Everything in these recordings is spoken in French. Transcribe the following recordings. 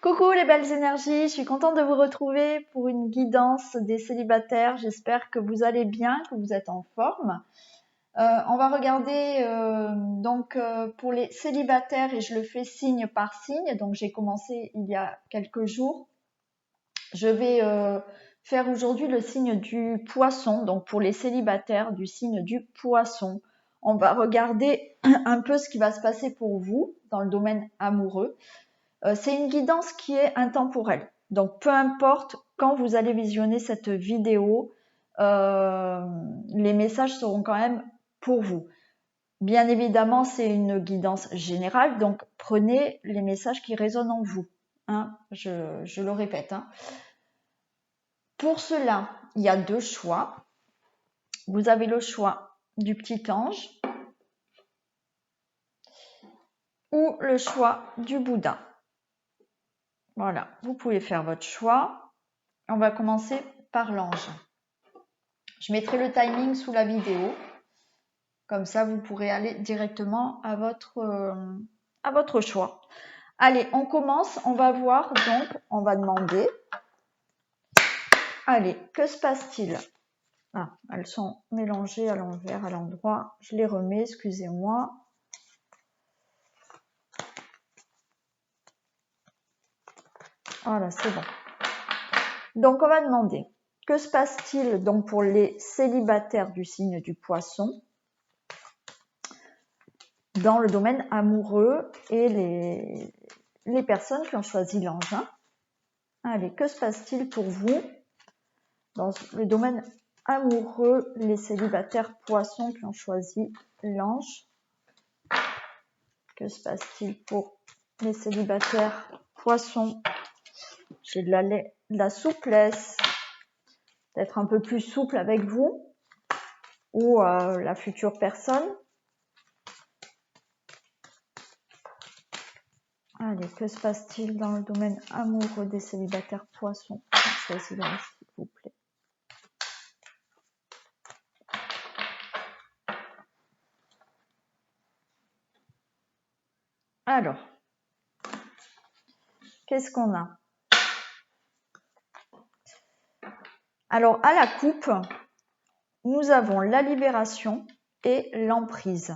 Coucou les belles énergies, je suis contente de vous retrouver pour une guidance des célibataires. J'espère que vous allez bien, que vous êtes en forme. On va regarder pour les célibataires et je le fais signe par signe. Donc j'ai commencé il y a quelques jours. Je vais faire aujourd'hui le signe du poisson. Donc pour les célibataires, du signe du poisson. On va regarder un peu ce qui va se passer pour vous dans le domaine amoureux. C'est une guidance qui est intemporelle. Donc, peu importe quand vous allez visionner cette vidéo, les messages seront quand même pour vous. Bien évidemment, c'est une guidance générale, donc prenez les messages qui résonnent en vous. Hein, je le répète. Hein. Pour cela, il y a deux choix. Vous avez le choix du petit ange ou le choix du Bouddha. Voilà, vous pouvez faire votre choix. On va commencer par l'ange. Je mettrai le timing sous la vidéo. Comme ça, vous pourrez aller directement à votre choix. Allez, on commence. On va voir, donc, on va demander. Allez, que se passe-t-il? Ah, elles sont mélangées à l'envers, à l'endroit. Je les remets, excusez-moi. Voilà, c'est bon. Donc, on va demander, que se passe-t-il donc pour les célibataires du signe du poisson dans le domaine amoureux et les personnes qui ont choisi l'ange? Allez, que se passe-t-il pour vous dans le domaine amoureux, les célibataires poissons qui ont choisi l'ange? Que se passe-t-il pour les célibataires poissons? J'ai de la souplesse, d'être un peu plus souple avec vous ou la future personne. Allez, que se passe-t-il dans le domaine amoureux des célibataires poissons? Choisis l'ange, s'il vous plaît. Alors, qu'est-ce qu'on a? Alors, à la coupe, nous avons la libération et l'emprise.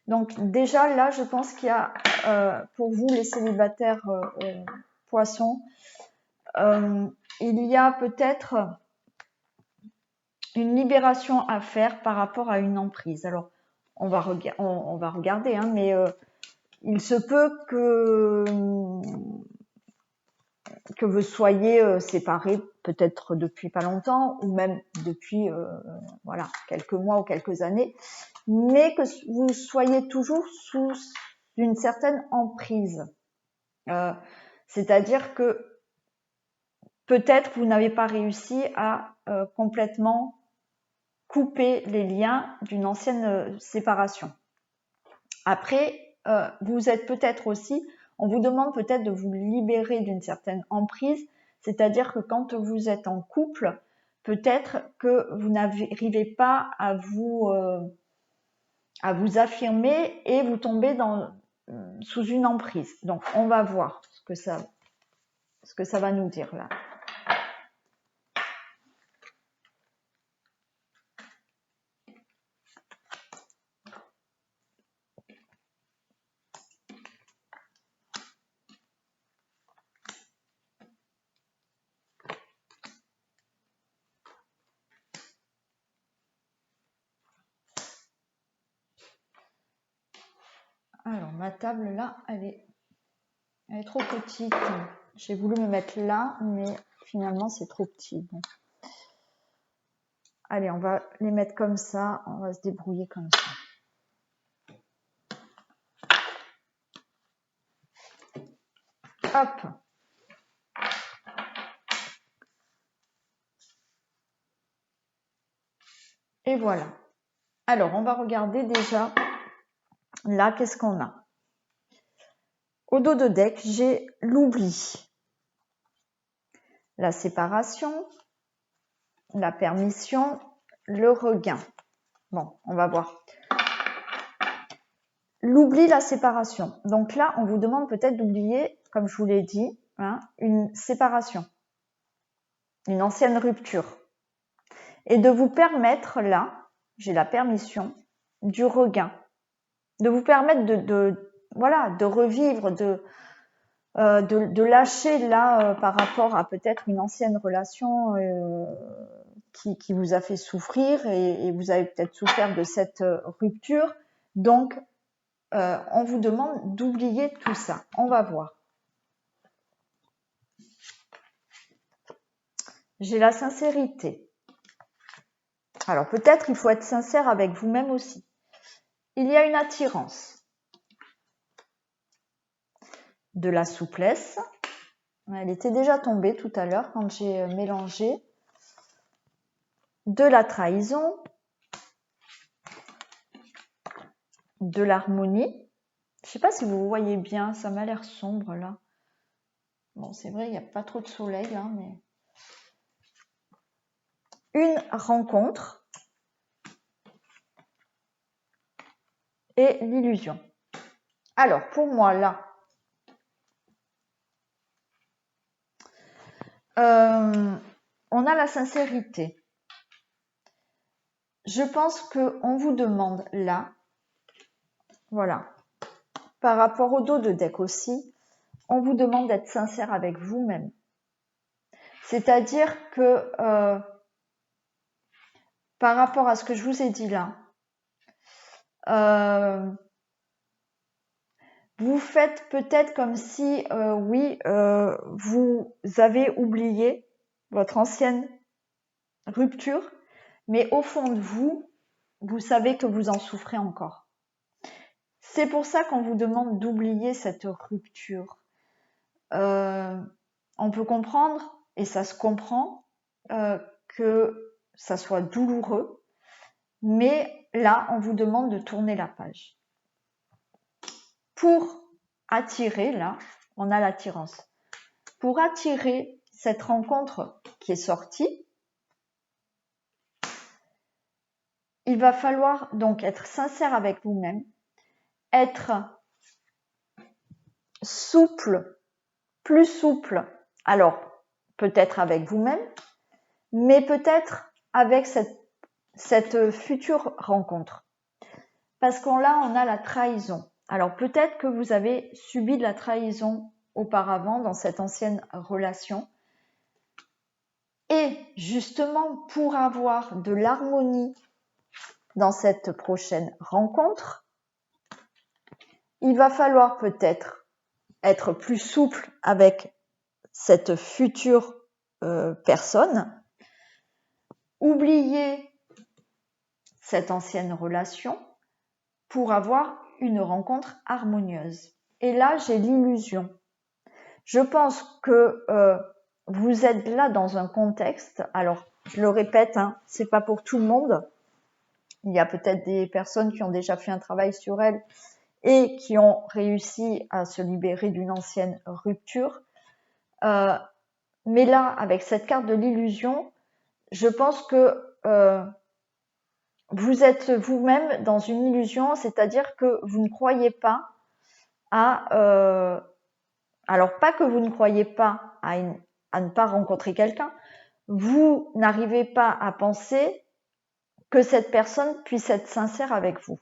Donc déjà, là, je pense qu'il y a, pour vous, les célibataires poissons, il y a peut-être une libération à faire par rapport à une emprise. Alors, on va regarder, hein, mais il se peut que vous soyez séparés peut-être depuis pas longtemps ou même depuis voilà, quelques mois ou quelques années, mais que vous soyez toujours sous une certaine emprise. C'est-à-dire que peut-être vous n'avez pas réussi à complètement couper les liens d'une ancienne séparation. Après, vous êtes peut-être aussi, on vous demande peut-être de vous libérer d'une certaine emprise, c'est-à-dire que quand vous êtes en couple, peut-être que vous n'arrivez pas à vous affirmer et vous tombez sous une emprise. Donc, on va voir ce que ça va nous dire là. Alors, ma table là, elle est trop petite. J'ai voulu me mettre là, mais finalement, c'est trop petit. Bon. Allez, on va les mettre comme ça. On va se débrouiller comme ça. Hop. Et voilà. Alors, on va regarder déjà. Là, qu'est-ce qu'on a? Au dos de deck, j'ai l'oubli, la séparation, la permission, le regain. Bon, on va voir. L'oubli, la séparation. Donc là, on vous demande peut-être d'oublier, comme je vous l'ai dit, hein, une séparation, une ancienne rupture. Et de vous permettre, là, j'ai la permission du regain, de vous permettre voilà, de revivre, de lâcher là par rapport à peut-être une ancienne relation qui vous a fait souffrir et vous avez peut-être souffert de cette rupture. Donc, on vous demande d'oublier tout ça. On va voir. J'ai la sincérité. Alors, peut-être il faut être sincère avec vous-même aussi. Il y a une attirance. De la souplesse. Elle était déjà tombée tout à l'heure quand j'ai mélangé. De la trahison. De l'harmonie. Je ne sais pas si vous voyez bien, ça m'a l'air sombre là. Bon, c'est vrai, il n'y a pas trop de soleil là, mais... Une rencontre. Et l'illusion. Alors, pour moi, là, on a la sincérité. Je pense qu'on vous demande là, voilà, par rapport au dos de deck aussi, on vous demande d'être sincère avec vous-même. C'est-à-dire que par rapport à ce que je vous ai dit là, vous faites peut-être comme si, oui, vous avez oublié votre ancienne rupture, mais au fond de vous, vous savez que vous en souffrez encore. C'est pour ça qu'on vous demande d'oublier cette rupture. On peut comprendre, et ça se comprend, que ça soit douloureux, mais là, on vous demande de tourner la page. Pour attirer, là, on a l'attirance. Pour attirer cette rencontre qui est sortie, il va falloir donc être sincère avec vous-même, être souple, plus souple, alors peut-être avec vous-même, mais peut-être avec cette future rencontre. Parce qu'on là, on a la trahison. Alors peut-être que vous avez subi de la trahison auparavant dans cette ancienne relation. Et justement, pour avoir de l'harmonie dans cette prochaine rencontre, il va falloir peut-être être plus souple avec cette future personne, oublier cette ancienne relation pour avoir une rencontre harmonieuse. Et là, j'ai l'illusion. Je pense que vous êtes là dans un contexte, alors je le répète, hein, c'est pas pour tout le monde. Il y a peut-être des personnes qui ont déjà fait un travail sur elles et qui ont réussi à se libérer d'une ancienne rupture. Mais là, avec cette carte de l'illusion, je pense que vous êtes vous-même dans une illusion, c'est-à-dire que vous ne croyez pas à... alors, pas que vous ne croyez pas à ne pas rencontrer quelqu'un, vous n'arrivez pas à penser que cette personne puisse être sincère avec vous.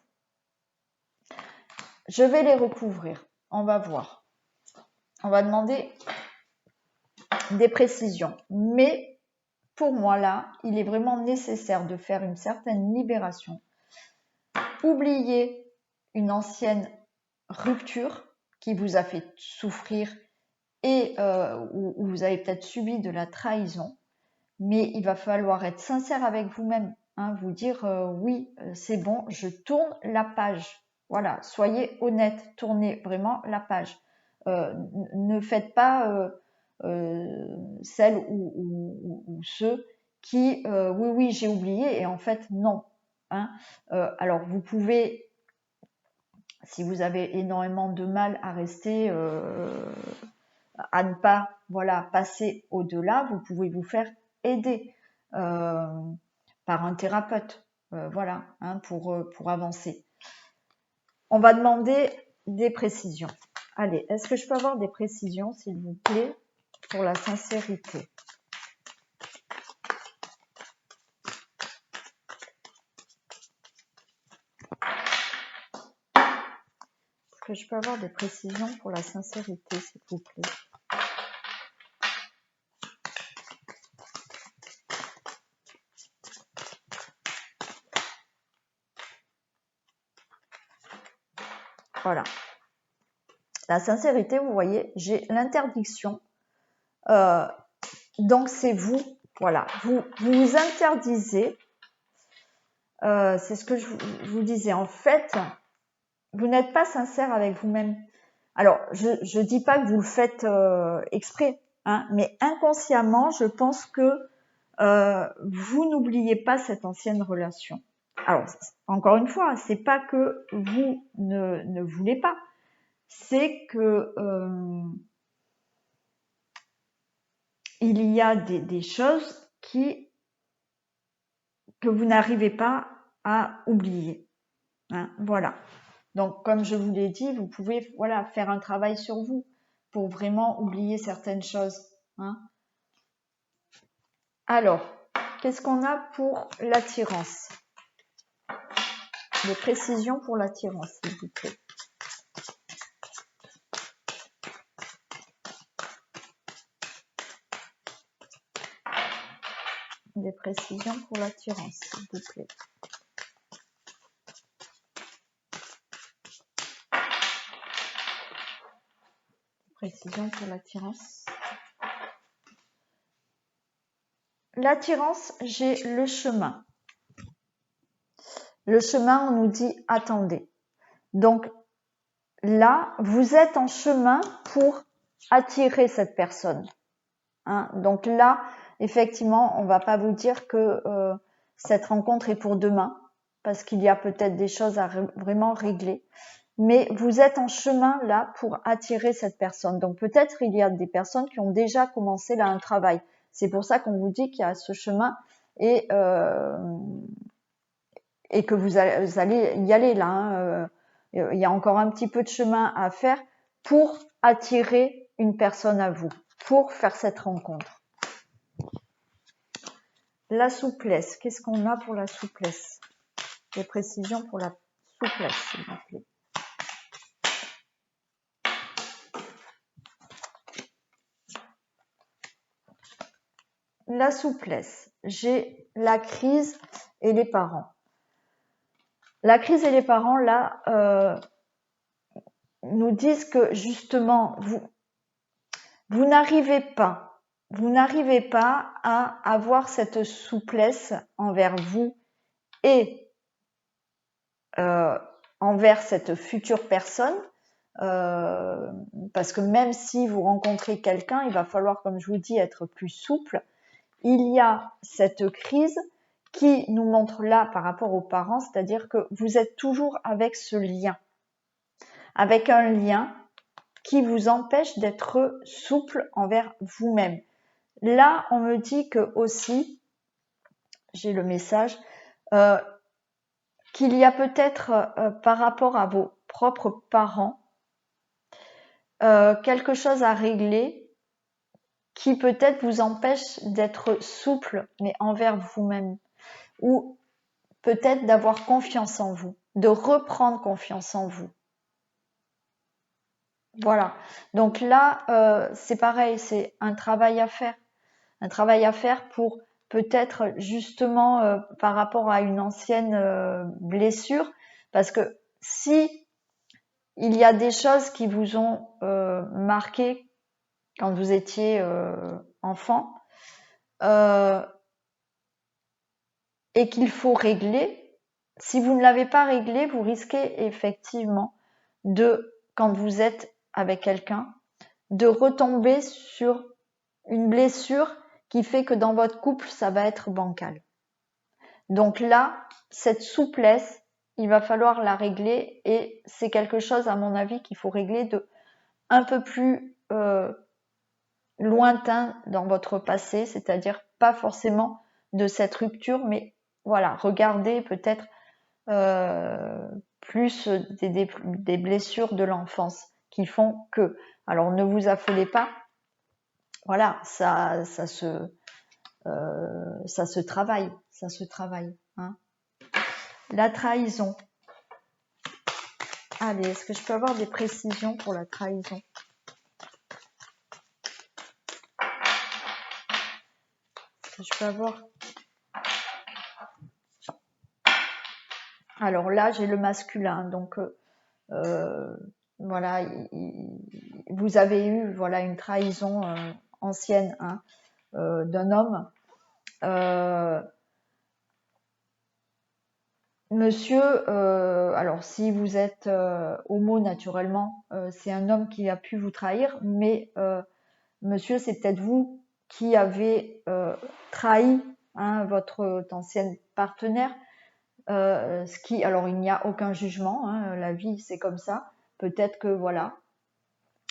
Je vais les recouvrir. On va voir. On va demander des précisions. Mais pour moi, là, il est vraiment nécessaire de faire une certaine libération. Oubliez une ancienne rupture qui vous a fait souffrir et où vous avez peut-être subi de la trahison. Mais il va falloir être sincère avec vous-même. Hein, vous dire oui, c'est bon, je tourne la page. Voilà, soyez honnête, tournez vraiment la page. Ne faites pas celles ou ceux qui, oui, oui, j'ai oublié, et en fait, non. Hein. Alors, vous pouvez, si vous avez énormément de mal à rester, à ne pas voilà, passer au-delà, vous pouvez vous faire aider par un thérapeute, voilà, hein, pour avancer. On va demander des précisions. Allez, est-ce que je peux avoir des précisions, s'il vous plaît, pour la sincérité. Est-ce que je peux avoir des précisions pour la sincérité, s'il vous plaît? Voilà. La sincérité, vous voyez, j'ai l'interdiction. Donc, c'est vous. Voilà. Vous vous interdisez. C'est ce que je vous disais. En fait, vous n'êtes pas sincère avec vous-même. Alors, je dis pas que vous le faites exprès, hein, mais inconsciemment, je pense que vous n'oubliez pas cette ancienne relation. Alors, encore une fois, c'est pas que vous ne voulez pas. C'est que il y a des choses que vous n'arrivez pas à oublier. Hein, voilà. Donc, comme je vous l'ai dit, vous pouvez voilà faire un travail sur vous pour vraiment oublier certaines choses. Hein. Alors, qu'est-ce qu'on a pour l'attirance? Des précisions pour l'attirance, s'il vous plaît. Des précisions pour l'attirance, s'il vous plaît. Précisions pour l'attirance. L'attirance, j'ai le chemin. Le chemin, on nous dit attendez. Donc là, vous êtes en chemin pour attirer cette personne. Hein, donc là, effectivement, on va pas vous dire que cette rencontre est pour demain, parce qu'il y a peut-être des choses à vraiment régler. Mais vous êtes en chemin là pour attirer cette personne. Donc peut-être il y a des personnes qui ont déjà commencé là un travail. C'est pour ça qu'on vous dit qu'il y a ce chemin et que vous allez y aller là. Hein. Il y a encore un petit peu de chemin à faire pour attirer une personne à vous, pour faire cette rencontre. La souplesse, qu'est-ce qu'on a pour la souplesse? Des précisions pour la souplesse, s'il vous plaît. La souplesse, j'ai la crise et les parents. La crise et les parents, là, nous disent que justement, vous n'arrivez pas à avoir cette souplesse envers vous et envers cette future personne, parce que même si vous rencontrez quelqu'un, il va falloir, comme je vous dis, être plus souple. Il y a cette crise qui nous montre là par rapport aux parents, c'est-à-dire que vous êtes toujours avec ce lien, avec un lien qui vous empêche d'être souple envers vous-même. Là, on me dit que aussi, j'ai le message, qu'il y a peut-être par rapport à vos propres parents, quelque chose à régler qui peut-être vous empêche d'être souple, mais envers vous-même, ou peut-être d'avoir confiance en vous, de reprendre confiance en vous. Voilà. Donc là, c'est pareil, c'est un travail à faire. Un travail à faire pour peut-être justement par rapport à une ancienne blessure, parce que si il y a des choses qui vous ont marqué quand vous étiez enfant et qu'il faut régler, si vous ne l'avez pas réglé, vous risquez effectivement quand vous êtes avec quelqu'un, de retomber sur une blessure qui fait que dans votre couple, ça va être bancal. Donc là, cette souplesse, il va falloir la régler et c'est quelque chose, à mon avis, qu'il faut régler de un peu plus lointain dans votre passé, c'est-à-dire pas forcément de cette rupture, mais voilà, regardez peut-être plus des blessures de l'enfance qui font que. Alors ne vous affolez pas, voilà, ça se travaille, hein. La trahison. Allez, est-ce que je peux avoir des précisions pour la trahison? Est-ce que je peux avoir... Alors là, j'ai le masculin, donc voilà, vous avez eu voilà une trahison ancienne, hein, d'un homme. Monsieur, alors si vous êtes homo naturellement, c'est un homme qui a pu vous trahir, mais monsieur, c'est peut-être vous qui avez trahi, hein, votre ancienne partenaire. Alors il n'y a aucun jugement, hein, la vie c'est comme ça. Peut-être que voilà,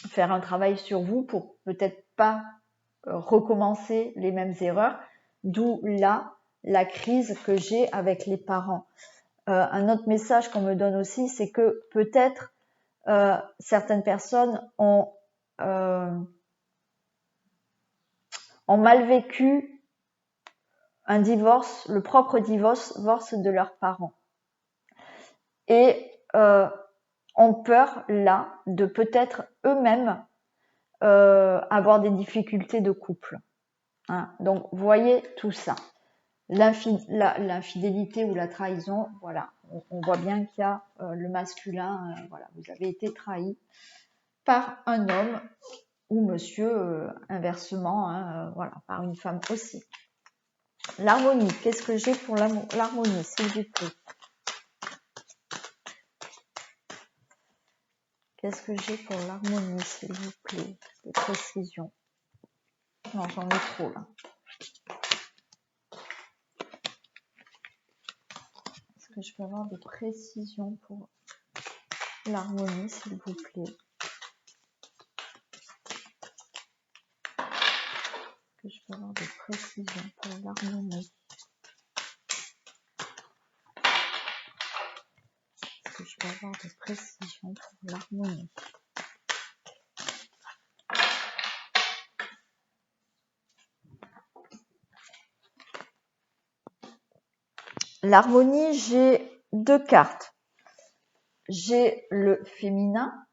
faire un travail sur vous pour peut-être pas recommencer les mêmes erreurs. D'où là la crise que j'ai avec les parents. Un autre message qu'on me donne aussi, c'est que peut-être certaines personnes ont mal vécu un divorce, le propre divorce de leurs parents. Et ont peur là de peut-être eux-mêmes avoir des difficultés de couple. Hein. Donc voyez tout ça. L'infidélité ou la trahison, voilà, on voit bien qu'il y a le masculin, voilà, vous avez été trahi par un homme ou monsieur, inversement, hein, voilà, par une femme aussi. L'harmonie, qu'est-ce que j'ai pour l'harmonie, s'il vous plaît? Qu'est-ce que j'ai pour l'harmonie, s'il vous plaît? Des précisions. Non, j'en ai trop là. Est-ce que je peux avoir des précisions pour l'harmonie, s'il vous plaît? Est-ce que je peux avoir des précisions pour l'harmonie? Est-ce que je peux avoir des précisions pour l'harmonie? L'harmonie, j'ai deux cartes. J'ai le féminin.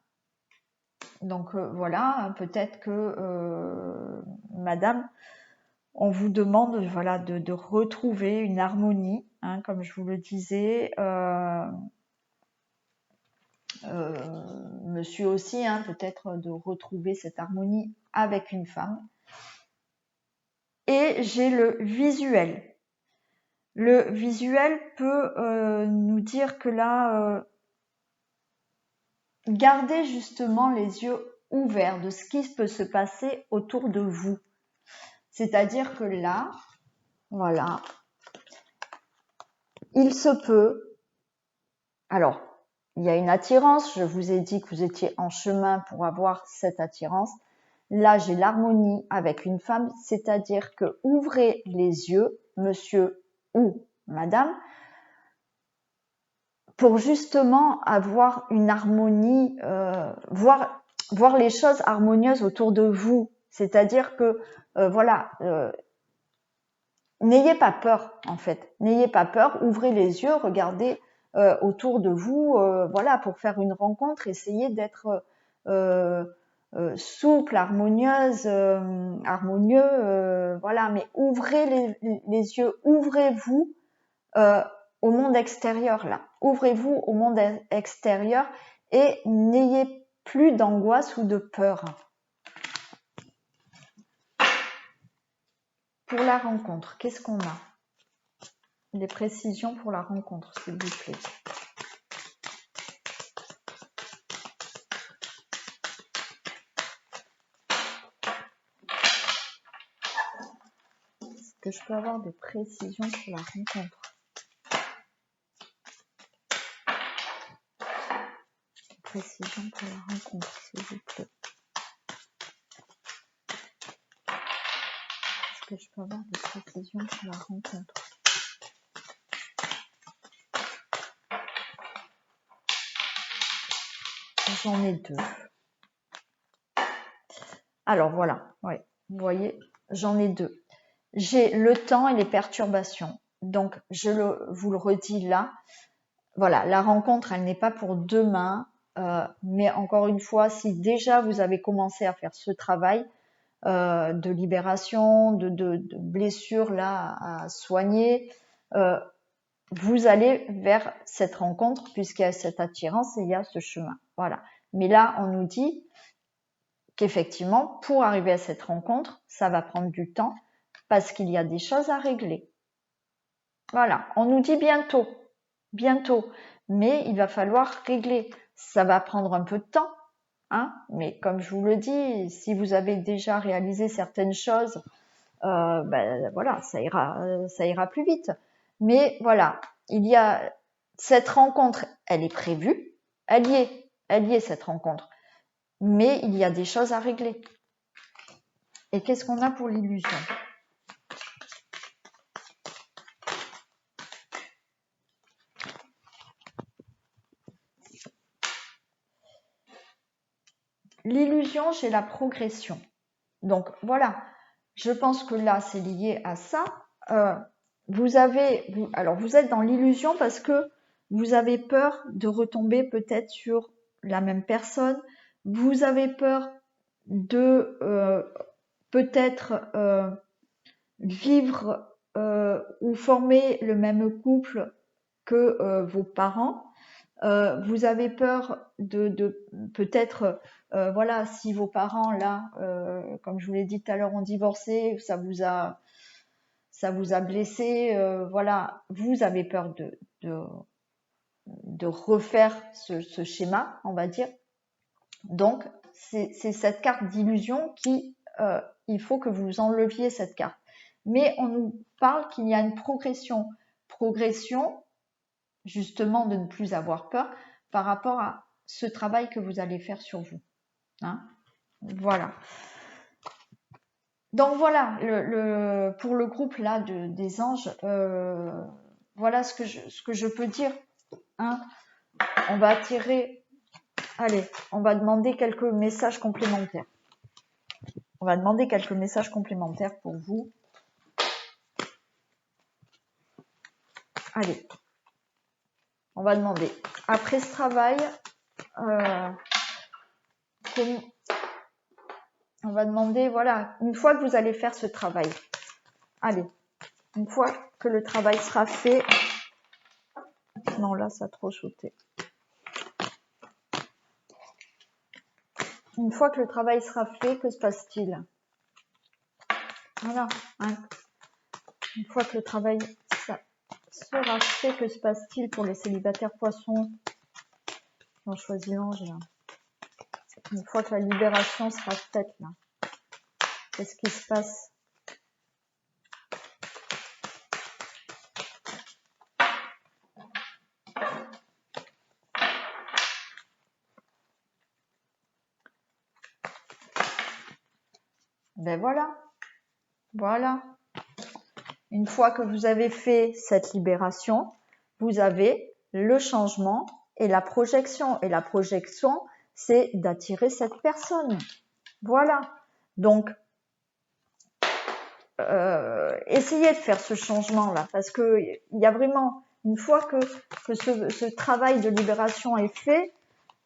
Donc voilà, peut-être que madame, on vous demande voilà de retrouver une harmonie, hein, comme je vous le disais. Monsieur aussi, hein, peut-être de retrouver cette harmonie avec une femme. Et j'ai le visuel. Le visuel peut nous dire que là, gardez justement les yeux ouverts de ce qui peut se passer autour de vous. C'est-à-dire que là, voilà, il se peut, alors, il y a une attirance, je vous ai dit que vous étiez en chemin pour avoir cette attirance. Là, j'ai l'harmonie avec une femme, c'est-à-dire que ouvrez les yeux, monsieur ou madame, pour justement avoir une harmonie, voir les choses harmonieuses autour de vous. C'est-à-dire que, voilà, n'ayez pas peur, en fait. N'ayez pas peur, ouvrez les yeux, regardez autour de vous, voilà, pour faire une rencontre, essayez d'être souple, harmonieuse, harmonieux, voilà, mais ouvrez les yeux, ouvrez-vous au monde extérieur, là. Ouvrez-vous au monde extérieur et n'ayez plus d'angoisse ou de peur. Pour la rencontre, qu'est-ce qu'on a? Des précisions pour la rencontre, s'il vous plaît. Est-ce que je peux avoir des précisions pour la rencontre? Précisions pour la rencontre, s'il vous plaît. Est-ce que je peux avoir des précisions pour la rencontre? J'en ai deux. Alors voilà, ouais. Vous voyez, j'en ai deux. J'ai le temps et les perturbations. Donc, vous le redis là. Voilà, la rencontre, elle n'est pas pour demain. Mais encore une fois, si déjà vous avez commencé à faire ce travail de libération, de blessures là à soigner, vous allez vers cette rencontre puisqu'il y a cette attirance et il y a ce chemin. Voilà. Mais là, on nous dit qu'effectivement, pour arriver à cette rencontre, ça va prendre du temps parce qu'il y a des choses à régler. Voilà. On nous dit bientôt, mais il va falloir régler. Ça va prendre un peu de temps, hein, mais comme je vous le dis, si vous avez déjà réalisé certaines choses, ben voilà, ça ira plus vite. Mais voilà, il y a cette rencontre, elle est prévue, elle y est cette rencontre. Mais il y a des choses à régler. Et qu'est-ce qu'on a pour l'illusion? L'illusion, j'ai la progression. Donc voilà, je pense que là, c'est lié à ça. Vous êtes dans l'illusion parce que vous avez peur de retomber peut-être sur la même personne. Vous avez peur de peut-être vivre ou former le même couple que vos parents. Vous avez peur de peut-être, voilà, si vos parents là, comme je vous l'ai dit tout à l'heure, ont divorcé, ça vous a blessé, voilà, vous avez peur de refaire ce schéma, on va dire. Donc, c'est cette carte d'illusion qui, il faut que vous enleviez cette carte. Mais on nous parle qu'il y a une progression, justement de ne plus avoir peur par rapport à ce travail que vous allez faire sur vous. Hein, voilà. Donc voilà, pour le groupe là des anges, voilà ce que je peux dire. Hein. On va attirer, allez, on va demander quelques messages complémentaires. On va demander quelques messages complémentaires pour vous. Allez, on va demander, après ce travail, on va demander, voilà, une fois que vous allez faire ce travail, allez, une fois que le travail sera fait, non là ça a trop sauté. Une fois que le travail sera fait, que se passe-t-il? Voilà, hein. Une fois que le travail sera fait, que se passe-t-il pour les célibataires poissons? On choisit l'ange là. Une fois que la libération sera faite là, qu'est-ce qui se passe? Ben voilà. Une fois que vous avez fait cette libération, vous avez le changement et la projection. Et la projection, c'est d'attirer cette personne. Voilà. Donc, essayez de faire ce changement-là, parce que il y a vraiment, une fois que ce travail de libération est fait,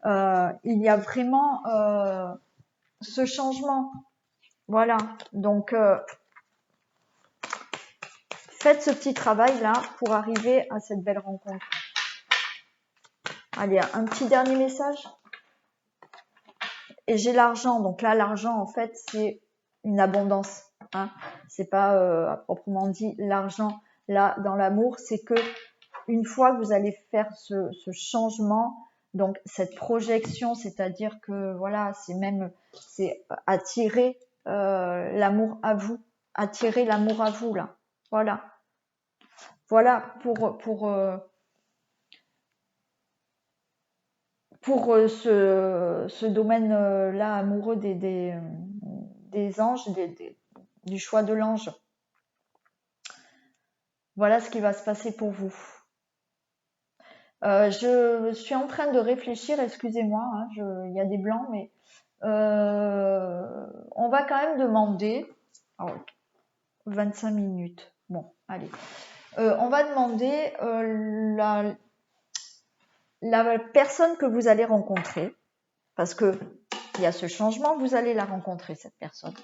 il y a vraiment ce changement. Voilà. Donc, faites ce petit travail-là pour arriver à cette belle rencontre. Allez, un petit dernier message. Et j'ai l'argent. Donc là, l'argent, en fait, c'est une abondance. Hein. C'est pas à proprement dit l'argent. Là, dans l'amour, c'est que une fois que vous allez faire ce changement, donc cette projection, c'est-à-dire que voilà, c'est attirer l'amour à vous, là. Voilà pour ce domaine-là amoureux des anges, du choix de l'ange. Voilà ce qui va se passer pour vous. Je suis en train de réfléchir, excusez-moi, hein, il y a des blancs, mais on va quand même demander Alors, 25 minutes. Bon, allez. On va demander la personne que vous allez rencontrer, parce que il y a ce changement, vous allez la rencontrer, cette personne.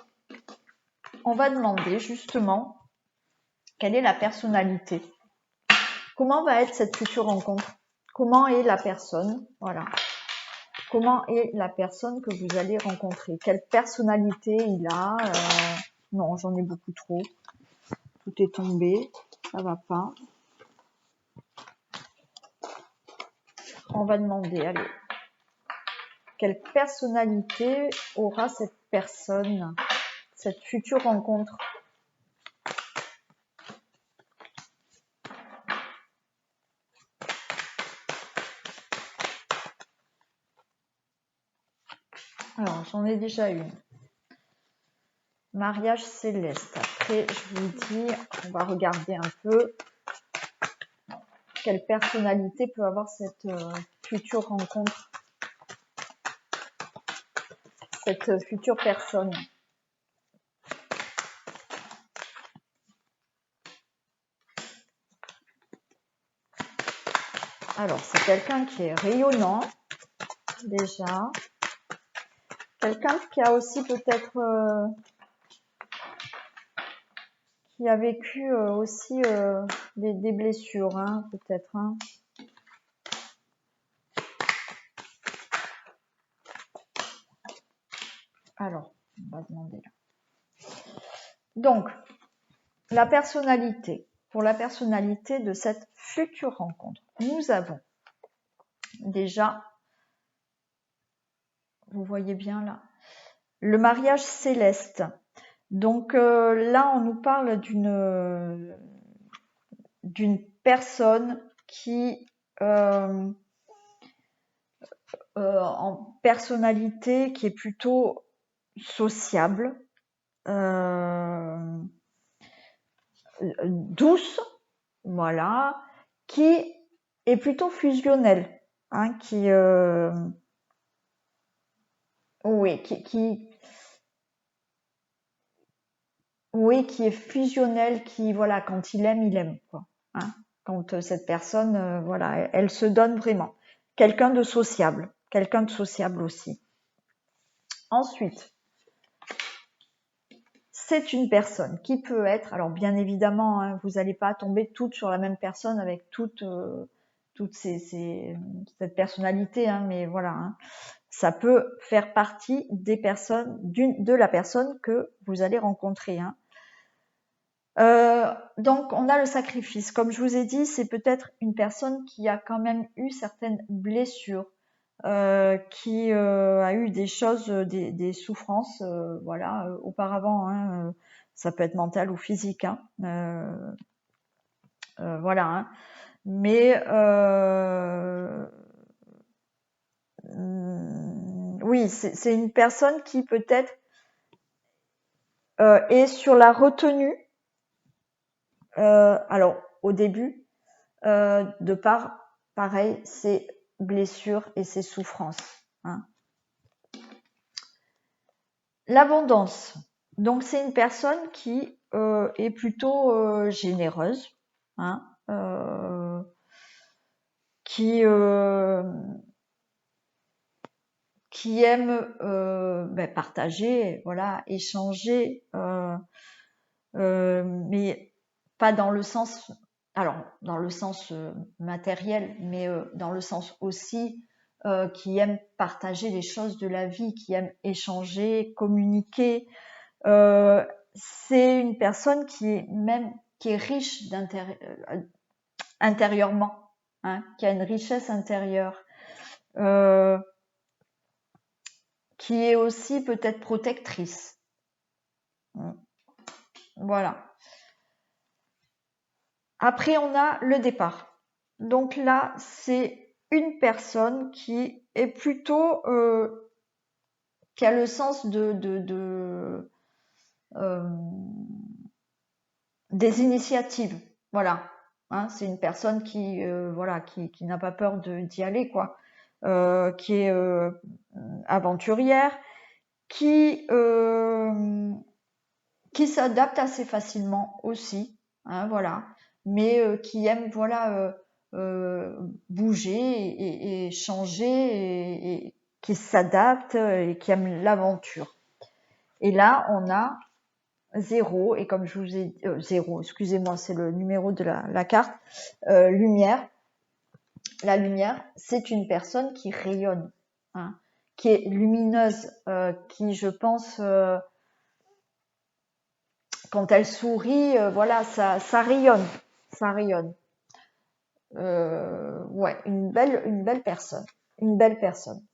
On va demander justement quelle est la personnalité. Comment va être cette future rencontre? Comment est la personne? Voilà. Comment est la personne que vous allez rencontrer? Quelle personnalité il a? Non, j'en ai beaucoup trop. Tout est tombé. Ça va pas. On va demander, allez. Quelle personnalité aura cette personne, cette future rencontre? Alors, j'en ai déjà une. Mariage céleste. Après, je vous dis, on va regarder un peu quelle personnalité peut avoir cette future rencontre, cette future personne. Alors, c'est quelqu'un qui est rayonnant, déjà. Quelqu'un qui a aussi peut-être qui a vécu aussi des blessures, hein, peut-être. Hein. Alors, on va demander là. Donc, la personnalité. Pour la personnalité de cette future rencontre, nous avons déjà, vous voyez bien là, le mariage céleste. Donc là, on nous parle d'une personne qui en personnalité qui est plutôt sociable, douce, voilà, qui est plutôt fusionnelle, hein, oui, oui, qui est fusionnelle, qui voilà, quand il aime, quoi, hein, quand cette personne, voilà, elle se donne vraiment. Quelqu'un de sociable aussi. Ensuite, c'est une personne qui peut être, alors bien évidemment, hein, vous n'allez pas tomber toutes sur la même personne avec toute cette personnalité, hein, mais voilà, hein, ça peut faire partie des personnes, de la personne que vous allez rencontrer. Hein. Donc, on a le sacrifice. Comme je vous ai dit, c'est peut-être une personne qui a quand même eu certaines blessures, qui a eu des choses, des souffrances, voilà, auparavant. Hein, ça peut être mental ou physique. Hein, voilà. Hein, mais oui, c'est une personne qui peut-être est sur la retenue. Alors, au début, de par, pareil, ses blessures et ses souffrances. Hein. L'abondance. Donc, c'est une personne qui est plutôt généreuse, hein, qui aime partager, voilà, échanger, mais pas dans le sens, alors dans le sens matériel, mais dans le sens aussi qui aime partager les choses de la vie, qui aime échanger, communiquer. C'est une personne qui est riche intérieurement, hein, qui a une richesse intérieure, qui est aussi peut-être protectrice. Voilà. Après, on a le départ. Donc là, c'est une personne qui est plutôt qui a le sens des initiatives. Voilà. Hein, c'est une personne qui voilà, qui n'a pas peur d'y aller, quoi. Qui est aventurière, qui qui s'adapte assez facilement aussi, hein, voilà, mais qui aime voilà bouger et changer et qui s'adapte et qui aime l'aventure. Et là, on a 0, et comme je vous ai dit, 0, excusez-moi, c'est le numéro de la carte, lumière. La lumière, c'est une personne qui rayonne, hein, qui est lumineuse, qui, je pense, quand elle sourit, voilà, ça rayonne, ça rayonne. Ouais, une belle personne, une belle personne.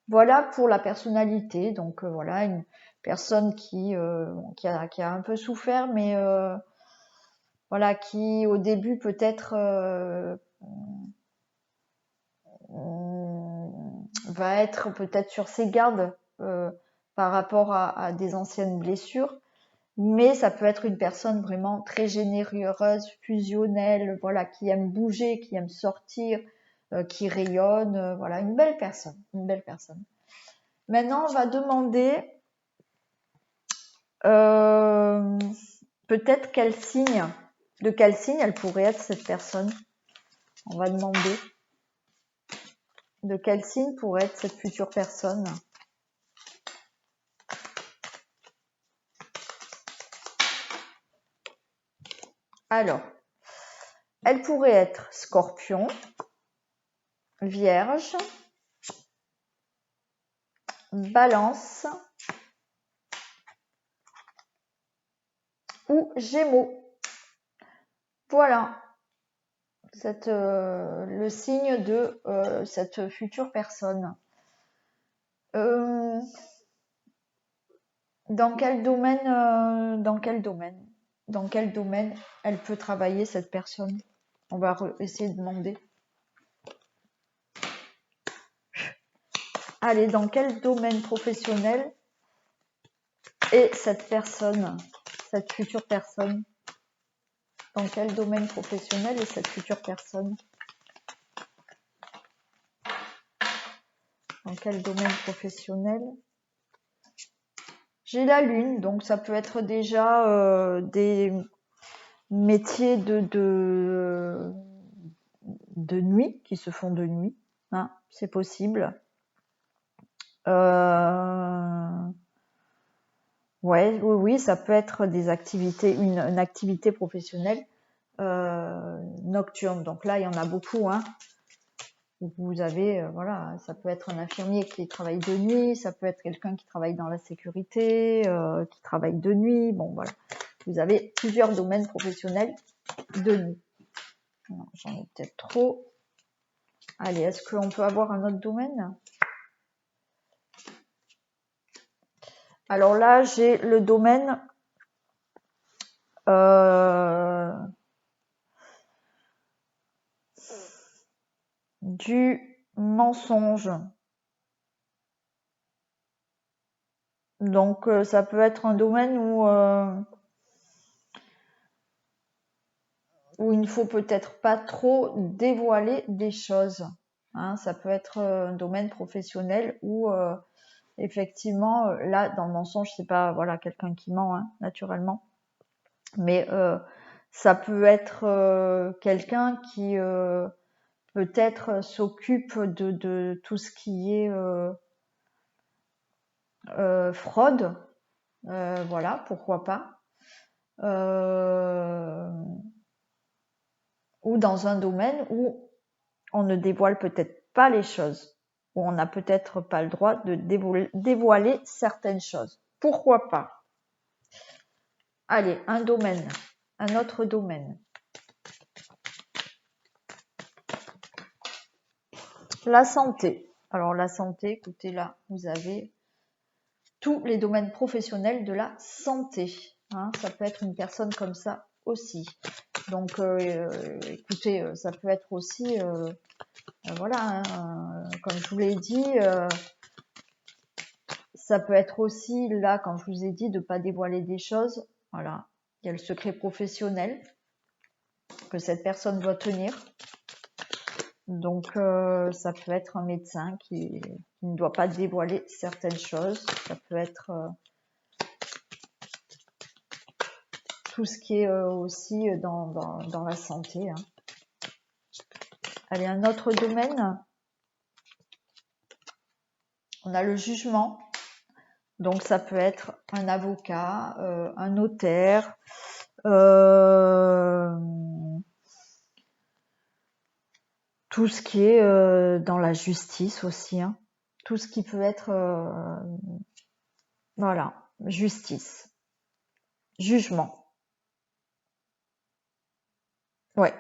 Voilà pour la personnalité. Donc voilà, une personne qui a un peu souffert, mais voilà, qui au début peut-être va être peut-être sur ses gardes par rapport à des anciennes blessures. Mais ça peut être une personne vraiment très généreuse, fusionnelle, voilà, qui aime bouger, qui aime sortir, qui rayonne, voilà, une belle personne, une belle personne. Maintenant, on va demander peut-être de quel signe elle pourrait être cette personne. On va demander de quel signe pourrait être cette future personne. Alors, elle pourrait être Scorpion, Vierge, Balance ou Gémeaux. Voilà, le signe de cette future personne. Dans quel domaine, dans quel domaine elle peut travailler cette personne? On va essayer de demander. Allez, dans quel domaine professionnel est cette personne, cette future personne? Dans quel domaine professionnel est cette future personne? Dans quel domaine professionnel? J'ai la lune, donc ça peut être déjà des métiers de nuit, qui se font de nuit, hein, c'est possible. Ouais, oui, ça peut être des activités, une activité professionnelle nocturne. Donc là, il y en a beaucoup, hein. Vous avez, voilà, ça peut être un infirmier qui travaille de nuit, ça peut être quelqu'un qui travaille dans la sécurité, qui travaille de nuit. Bon, voilà. Vous avez plusieurs domaines professionnels de nuit. J'en ai peut-être trop. Allez, est-ce qu'on peut avoir un autre domaine? Alors là, j'ai le domaine du mensonge. Donc, ça peut être un domaine où il ne faut peut-être pas trop dévoiler des choses. Hein, ça peut être un domaine professionnel où effectivement, là, dans le mensonge, c'est pas voilà quelqu'un qui ment, hein, naturellement, mais ça peut être quelqu'un qui peut-être s'occupe de tout ce qui est fraude, voilà, pourquoi pas. Ou dans un domaine où on ne dévoile peut-être pas les choses, où on n'a peut-être pas le droit de dévoiler certaines choses. Pourquoi pas? Allez, un autre domaine. La santé. Alors la santé, écoutez là, vous avez tous les domaines professionnels de la santé. Hein, ça peut être une personne comme ça aussi. Donc écoutez, ça peut être aussi voilà, hein, comme je vous l'ai dit, ça peut être aussi là, quand je vous ai dit de ne pas dévoiler des choses, voilà, il y a le secret professionnel que cette personne doit tenir. Donc ça peut être un médecin qui ne doit pas dévoiler certaines choses, ça peut être tout ce qui est aussi dans la santé. Hein. Allez, un autre domaine. On a le jugement. Donc, ça peut être un avocat, un notaire, tout ce qui est dans la justice aussi. Hein. Tout ce qui peut être, voilà, justice, jugement. Ouais.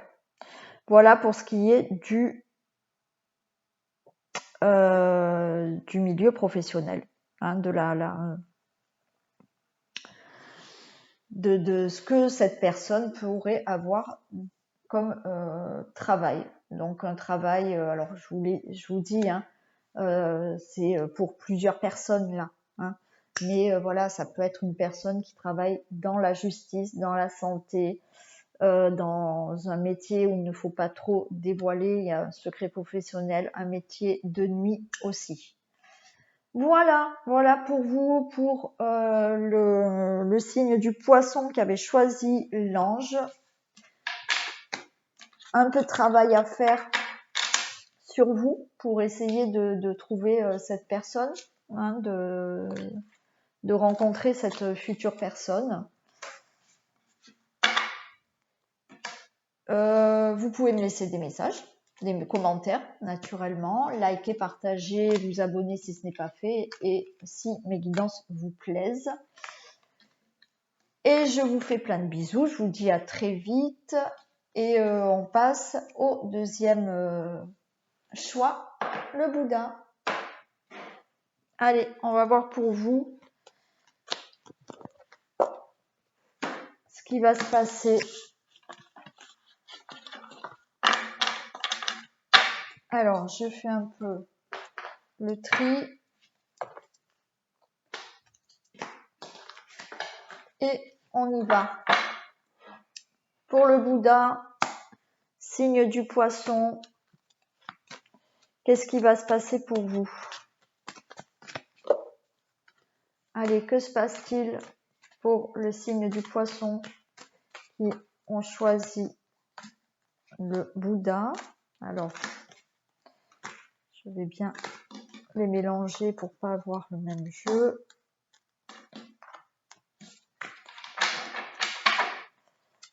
Voilà pour ce qui est du milieu professionnel, hein, de ce que cette personne pourrait avoir comme travail. Donc un travail, alors je vous dis, hein, c'est pour plusieurs personnes là, hein, mais voilà, ça peut être une personne qui travaille dans la justice, dans la santé, dans un métier où il ne faut pas trop dévoiler, il y a un secret professionnel, un métier de nuit aussi. Voilà pour vous, pour le signe du poisson qui avait choisi l'ange. Un peu de travail à faire sur vous pour essayer de trouver cette personne, hein, de rencontrer cette future personne. Vous pouvez me laisser des messages, des commentaires naturellement, liker, partager, vous abonner si ce n'est pas fait et si mes guidances vous plaisent. Et je vous fais plein de bisous, je vous dis à très vite et on passe au deuxième choix, le Bouddha. Allez, on va voir pour vous ce qui va se passer. Alors, je fais un peu le tri. Et on y va. Pour le Bouddha, signe du poisson, qu'est-ce qui va se passer pour vous? Allez, que se passe-t-il pour le signe du poisson qui ont choisi le Bouddha? Alors, je vais bien les mélanger pour pas avoir le même jeu.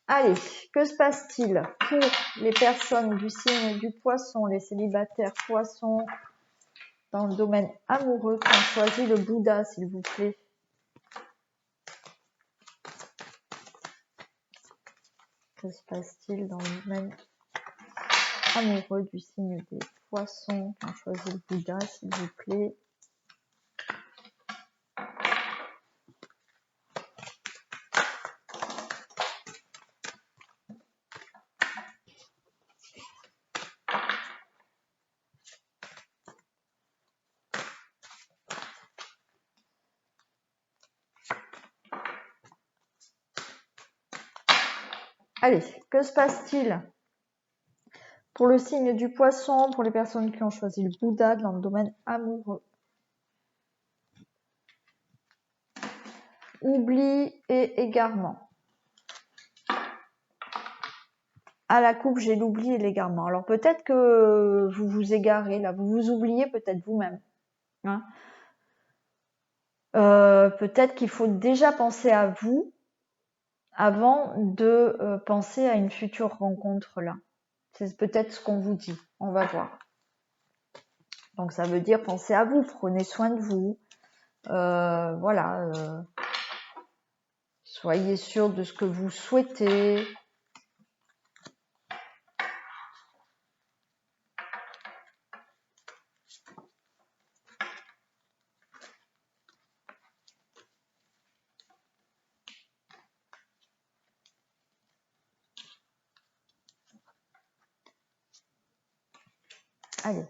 Allez, que se passe-t-il pour les personnes du signe du poisson, les célibataires poissons, dans le domaine amoureux qui ont choisi le Bouddha, s'il vous plaît? Que se passe-t-il dans le domaine amoureux du signe des poissons qui ont choisi le Bouddha, s'il vous plaît? Allez, que se passe-t-il pour le signe du poisson, pour les personnes qui ont choisi le Bouddha dans le domaine amoureux? Oubli et égarement. À la coupe, j'ai l'oubli et l'égarement. Alors peut-être que vous vous égarez là, vous vous oubliez peut-être vous-même. Hein, peut-être qu'il faut déjà penser à vous avant de penser à une future rencontre là. C'est peut-être ce qu'on vous dit. On va voir. Donc ça veut dire pensez à vous, prenez soin de vous. Voilà. Soyez sûr de ce que vous souhaitez. Allez.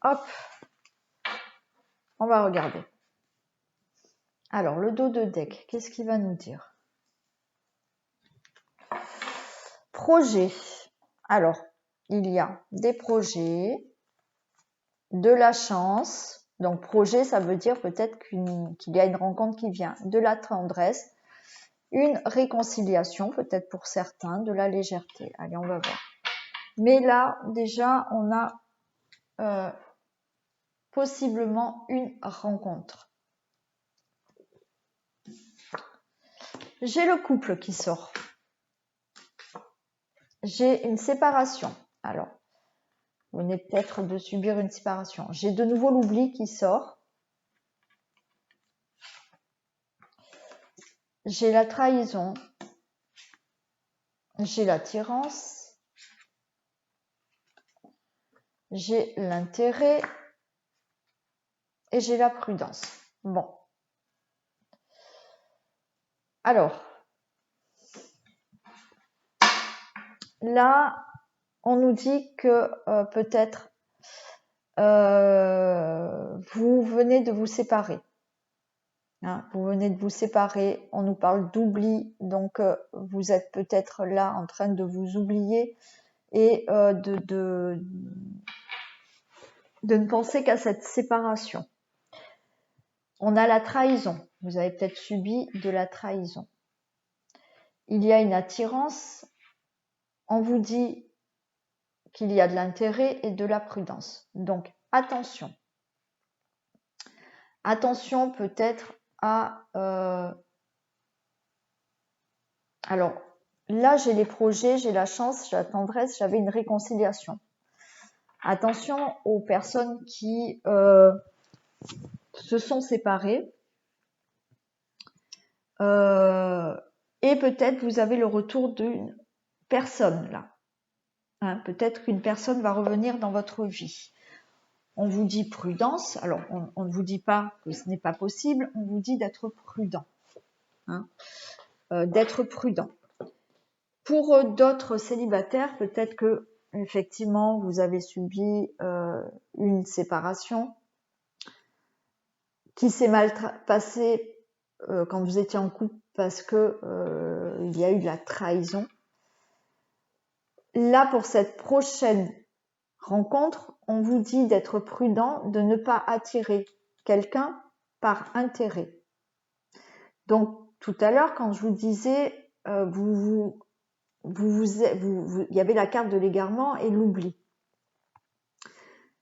Hop. On va regarder. Alors, le dos de deck, qu'est-ce qu'il va nous dire? Projet. Alors, il y a des projets, de la chance. Donc projet, ça veut dire peut-être qu'il y a une rencontre qui vient, de la tendresse, une réconciliation, peut-être pour certains, de la légèreté. Allez, on va voir. Mais là, déjà, on a possiblement une rencontre. J'ai le couple qui sort. J'ai une séparation. Alors, vous venez peut-être de subir une séparation. J'ai de nouveau l'oubli qui sort. J'ai la trahison. J'ai l'attirance. J'ai l'intérêt. Et j'ai la prudence. Bon. Alors, là, on nous dit que peut-être vous venez de vous séparer. Hein, vous venez de vous séparer, on nous parle d'oubli, donc vous êtes peut-être là en train de vous oublier et de ne penser qu'à cette séparation. On a la trahison, vous avez peut-être subi de la trahison. Il y a une attirance, on vous dit qu'il y a de l'intérêt et de la prudence. Donc attention. Attention peut-être à... alors là, j'ai les projets, j'ai la chance, j'ai la tendresse, j'avais une réconciliation. Attention aux personnes qui se sont séparées. Et peut-être vous avez le retour d'une personne là. Hein, peut-être qu'une personne va revenir dans votre vie. On vous dit prudence. Alors, on ne vous dit pas que ce n'est pas possible. On vous dit d'être prudent. Hein, d'être prudent. Pour d'autres célibataires, peut-être que effectivement vous avez subi une séparation qui s'est mal passée quand vous étiez en couple parce que il y a eu de la trahison. Là, pour cette prochaine rencontre, on vous dit d'être prudent, de ne pas attirer quelqu'un par intérêt. Donc, tout à l'heure, quand je vous disais, il y avait la carte de l'égarement et l'oubli.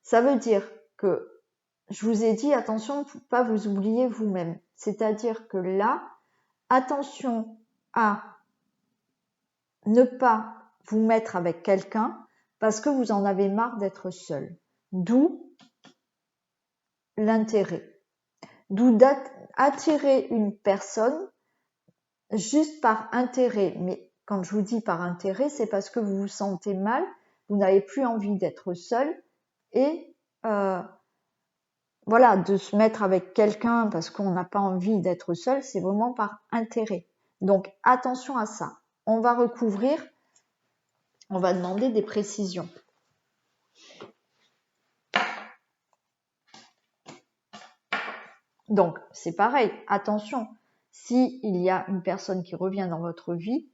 Ça veut dire que je vous ai dit, attention, ne pas vous oublier vous-même. C'est-à-dire que là, attention à ne pas vous mettre avec quelqu'un parce que vous en avez marre d'être seul. D'où l'intérêt. D'où d'attirer une personne juste par intérêt. Mais quand je vous dis par intérêt, c'est parce que vous vous sentez mal, vous n'avez plus envie d'être seul et voilà, de se mettre avec quelqu'un parce qu'on n'a pas envie d'être seul, c'est vraiment par intérêt. Donc attention à ça. On va recouvrir, on va demander des précisions. Donc c'est pareil, attention, s'il y a une personne qui revient dans votre vie,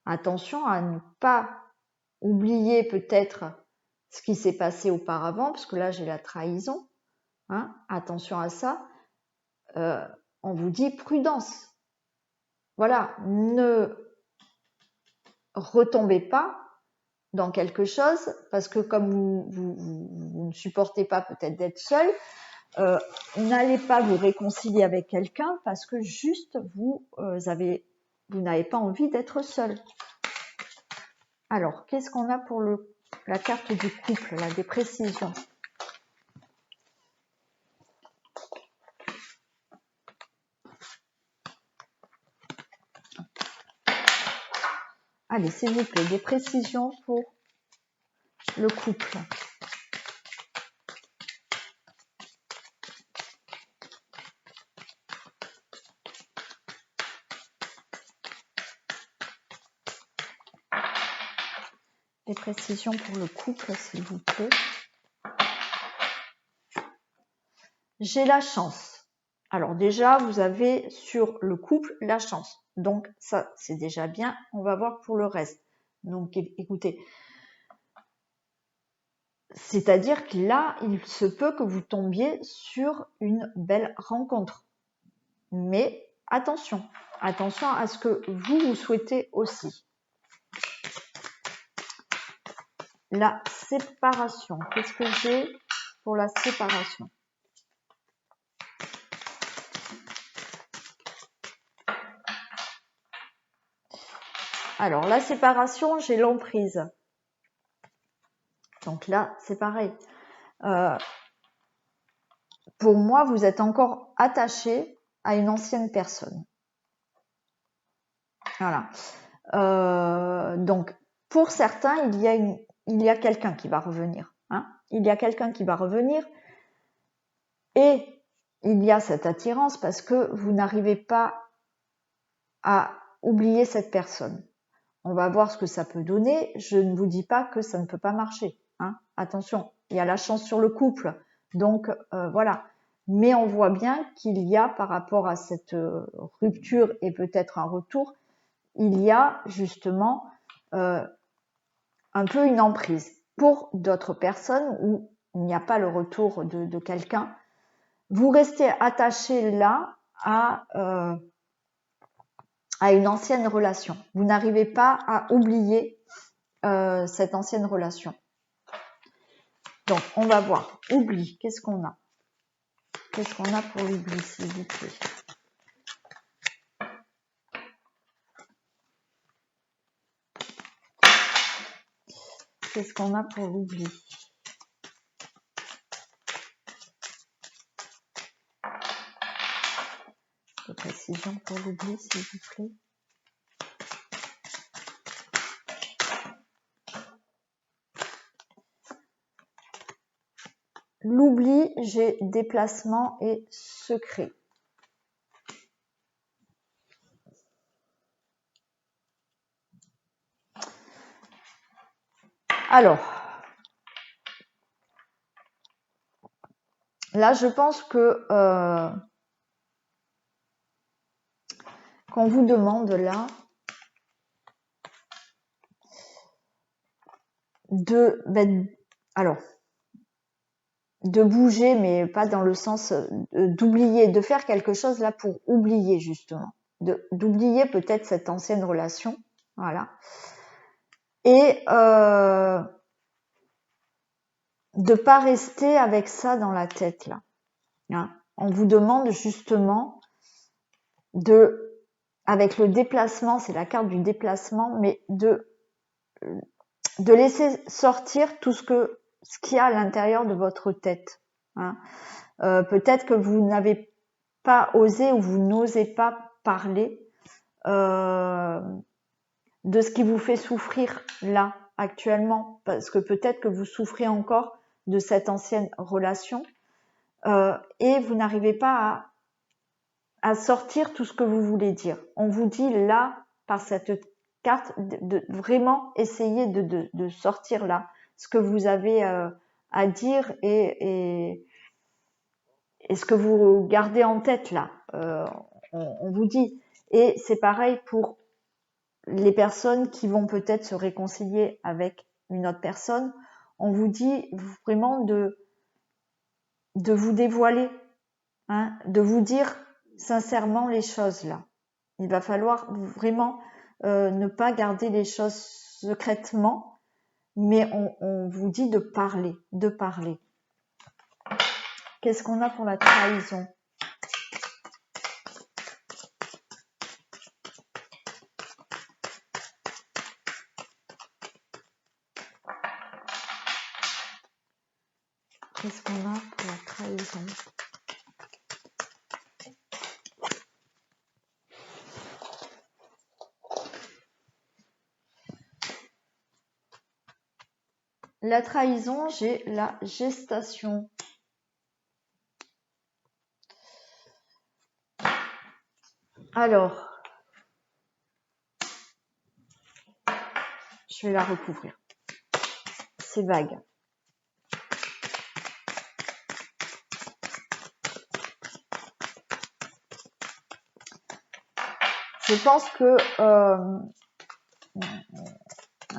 attention à ne pas oublier peut-être ce qui s'est passé auparavant, parce que là j'ai la trahison. Hein, attention à ça. On vous dit prudence. Voilà, ne retombez pas dans quelque chose parce que comme vous ne supportez pas peut-être d'être seul, n'allez pas vous réconcilier avec quelqu'un parce que juste vous n'avez pas envie d'être seul. Alors, qu'est-ce qu'on a pour la carte du couple, là, des précisions? Allez, s'il vous plaît, des précisions pour le couple. Des précisions pour le couple, s'il vous plaît. J'ai la chance. Alors déjà, vous avez sur le couple la chance. Donc ça, c'est déjà bien. On va voir pour le reste. Donc écoutez, c'est-à-dire que là, il se peut que vous tombiez sur une belle rencontre. Mais attention à ce que vous souhaitez aussi. La séparation. Qu'est-ce que j'ai pour la séparation? Alors, la séparation, j'ai l'emprise. Donc là, c'est pareil. Pour moi, vous êtes encore attaché à une ancienne personne. Voilà. Donc, pour certains, il y a quelqu'un qui va revenir. Hein. Il y a quelqu'un qui va revenir et il y a cette attirance parce que vous n'arrivez pas à oublier cette personne. On va voir ce que ça peut donner. Je ne vous dis pas que ça ne peut pas marcher. Hein. Attention, il y a la chance sur le couple. Donc, voilà. Mais on voit bien qu'il y a, par rapport à cette rupture et peut-être un retour, il y a justement un peu une emprise. Pour d'autres personnes où il n'y a pas le retour de quelqu'un, vous restez attaché là à une ancienne relation. Vous n'arrivez pas à oublier cette ancienne relation. Donc, on va voir. Oubli, qu'est-ce qu'on a? Qu'est-ce qu'on a pour l'oubli, s'il vous plaît? Qu'est-ce qu'on a pour l'oubli? De précision pour l'oubli, s'il vous plaît. L'oubli, j'ai déplacement et secret. Alors, là, je pense que qu'on vous demande là de bouger, mais pas dans le sens d'oublier, de faire quelque chose là pour oublier justement, d'oublier peut-être cette ancienne relation, voilà, et de pas rester avec ça dans la tête là. Hein. On vous demande justement avec le déplacement, c'est la carte du déplacement, mais de laisser sortir tout ce qu'il y a à l'intérieur de votre tête. Hein. Peut-être que vous n'avez pas osé ou vous n'osez pas parler de ce qui vous fait souffrir là actuellement, parce que peut-être que vous souffrez encore de cette ancienne relation et vous n'arrivez pas à sortir tout ce que vous voulez dire. On vous dit là, par cette carte, de vraiment essayer de sortir là ce que vous avez à dire et ce que vous gardez en tête là. On vous dit. Et c'est pareil pour les personnes qui vont peut-être se réconcilier avec une autre personne. On vous dit vraiment de vous dévoiler, hein, de vous dire sincèrement les choses là. Il va falloir vraiment ne pas garder les choses secrètement, mais on vous dit de parler, de parler. Qu'est-ce qu'on a pour la trahison? Qu'est-ce qu'on a pour la trahison? La trahison, j'ai la gestation. Alors, je vais la recouvrir. C'est vague. Je pense que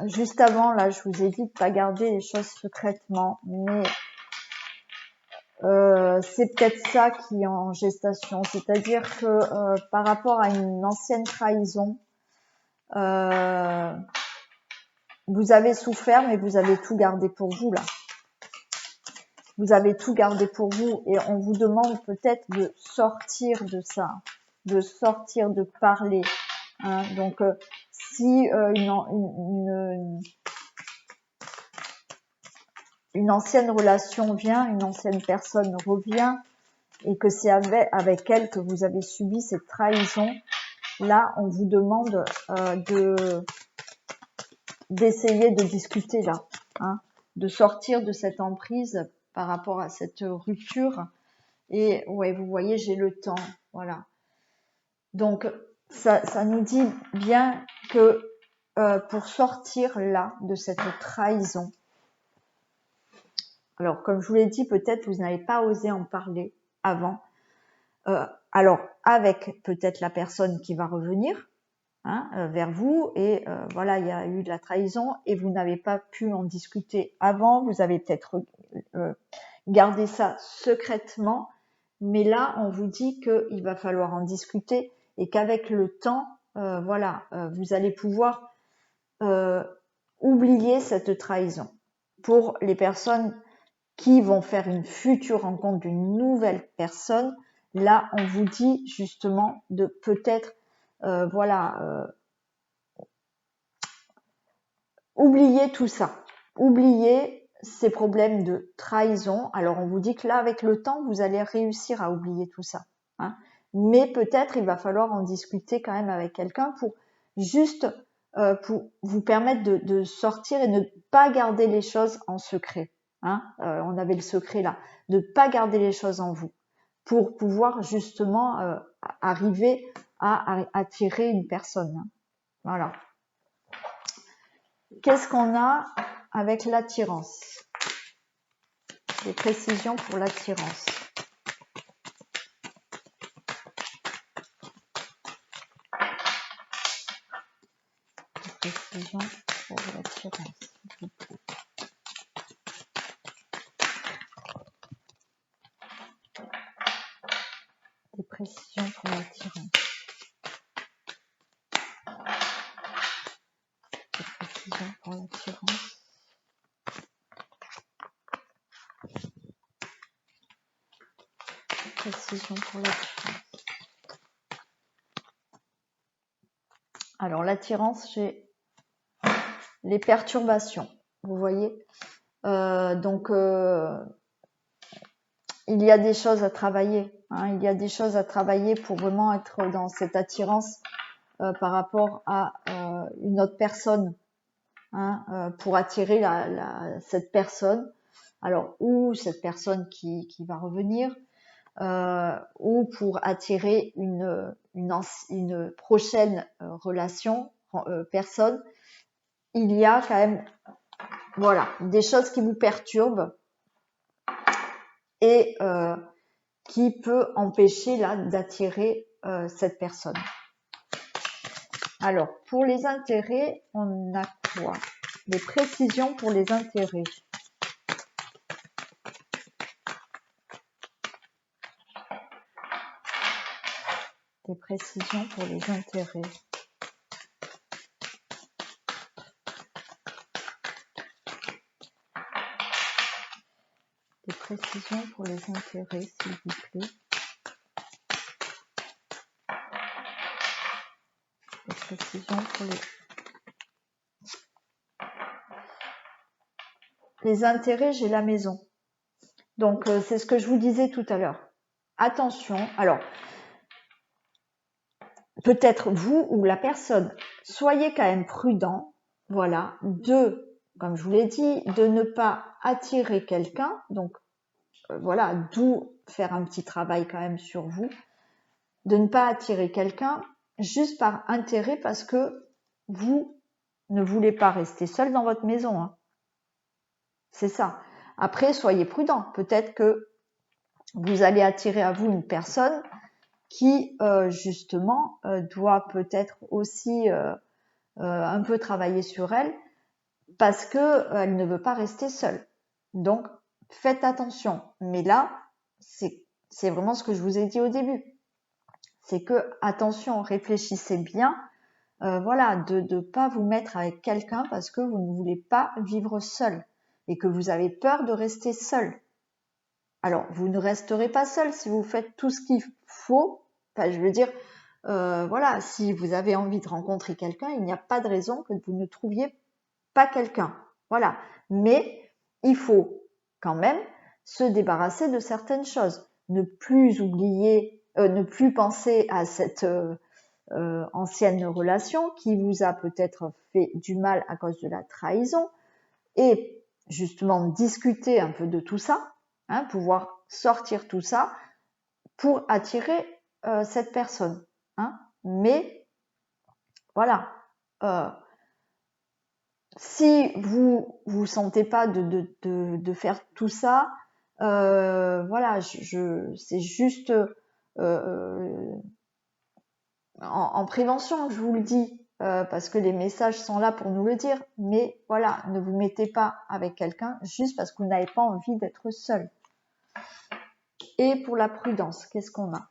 juste avant, là, je vous ai dit de pas garder les choses secrètement, mais c'est peut-être ça qui est en gestation. C'est-à-dire que par rapport à une ancienne trahison, vous avez souffert, mais vous avez tout gardé pour vous, là. Vous avez tout gardé pour vous et on vous demande peut-être de sortir de ça, de sortir, de parler. Hein. Donc, si une ancienne relation vient, une ancienne personne revient et que c'est avec elle que vous avez subi cette trahison, là, on vous demande d'essayer de discuter là, hein, de sortir de cette emprise par rapport à cette rupture. Et ouais, vous voyez, j'ai le temps, voilà. Donc, ça nous dit bien que pour sortir là de cette trahison, alors comme je vous l'ai dit, peut-être vous n'avez pas osé en parler avant. Alors, avec peut-être la personne qui va revenir vers vous, et voilà, il y a eu de la trahison et vous n'avez pas pu en discuter avant, vous avez peut-être gardé ça secrètement, mais là, on vous dit qu'il va falloir en discuter et qu'avec le temps, voilà, vous allez pouvoir oublier cette trahison. Pour les personnes qui vont faire une future rencontre d'une nouvelle personne, là, on vous dit justement de peut-être, voilà, oublier tout ça. Oublier ces problèmes de trahison. Alors, on vous dit que là, avec le temps, vous allez réussir à oublier tout ça. Hein. Mais peut-être, il va falloir en discuter quand même avec quelqu'un pour juste pour vous permettre de sortir et ne pas garder les choses en secret. Hein. On avait le secret là. De ne pas garder les choses en vous pour pouvoir justement arriver à attirer une personne. Hein. Voilà. Qu'est-ce qu'on a avec l'attirance? Des précisions pour l'attirance. Des précisions pour l'attirance. Des précisions pour l'attirance. Des précisions pour l'attirance. Précision pour l'attirance. Alors l'attirance, j'ai les perturbations. Vous voyez, donc il y a des choses à travailler. Hein, il y a des choses à travailler pour vraiment être dans cette attirance par rapport à une autre personne. Hein, pour attirer cette personne. Alors, ou cette personne qui va revenir, ou pour attirer une prochaine relation, personne. Il y a quand même, voilà, des choses qui vous perturbent et qui peut empêcher là d'attirer cette personne. Alors, pour les intérêts, on a quoi? Des précisions pour les intérêts. Des précisions pour les intérêts. Des précisions pour les intérêts, s'il vous plaît. Des précisions pour les intérêts, j'ai la maison. Donc, c'est ce que je vous disais tout à l'heure. Attention, alors, peut-être vous ou la personne, soyez quand même prudent, voilà, comme je vous l'ai dit, de ne pas attirer quelqu'un, donc voilà, d'où faire un petit travail quand même sur vous, de ne pas attirer quelqu'un juste par intérêt parce que vous ne voulez pas rester seul dans votre maison. Hein. C'est ça. Après, soyez prudent. Peut-être que vous allez attirer à vous une personne qui, justement, doit peut-être aussi un peu travailler sur elle parce que elle ne veut pas rester seule. Donc, faites attention. Mais là, c'est vraiment ce que je vous ai dit au début. C'est que, attention, réfléchissez bien, voilà, de ne pas vous mettre avec quelqu'un parce que vous ne voulez pas vivre seul et que vous avez peur de rester seul. Alors, vous ne resterez pas seul si vous faites tout ce qu'il faut. Enfin, je veux dire, voilà, si vous avez envie de rencontrer quelqu'un, il n'y a pas de raison que vous ne trouviez pas quelqu'un. Voilà. Mais il faut quand même se débarrasser de certaines choses. Ne plus oublier, ne plus penser à cette ancienne relation qui vous a peut-être fait du mal à cause de la trahison et justement discuter un peu de tout ça, hein, pouvoir sortir tout ça pour attirer cette personne. Hein. Mais voilà, si vous sentez pas de faire tout ça, voilà, c'est juste en prévention, je vous le dis, parce que les messages sont là pour nous le dire. Mais voilà, ne vous mettez pas avec quelqu'un juste parce que vous n'avez pas envie d'être seul. Et pour la prudence, qu'est-ce qu'on a ?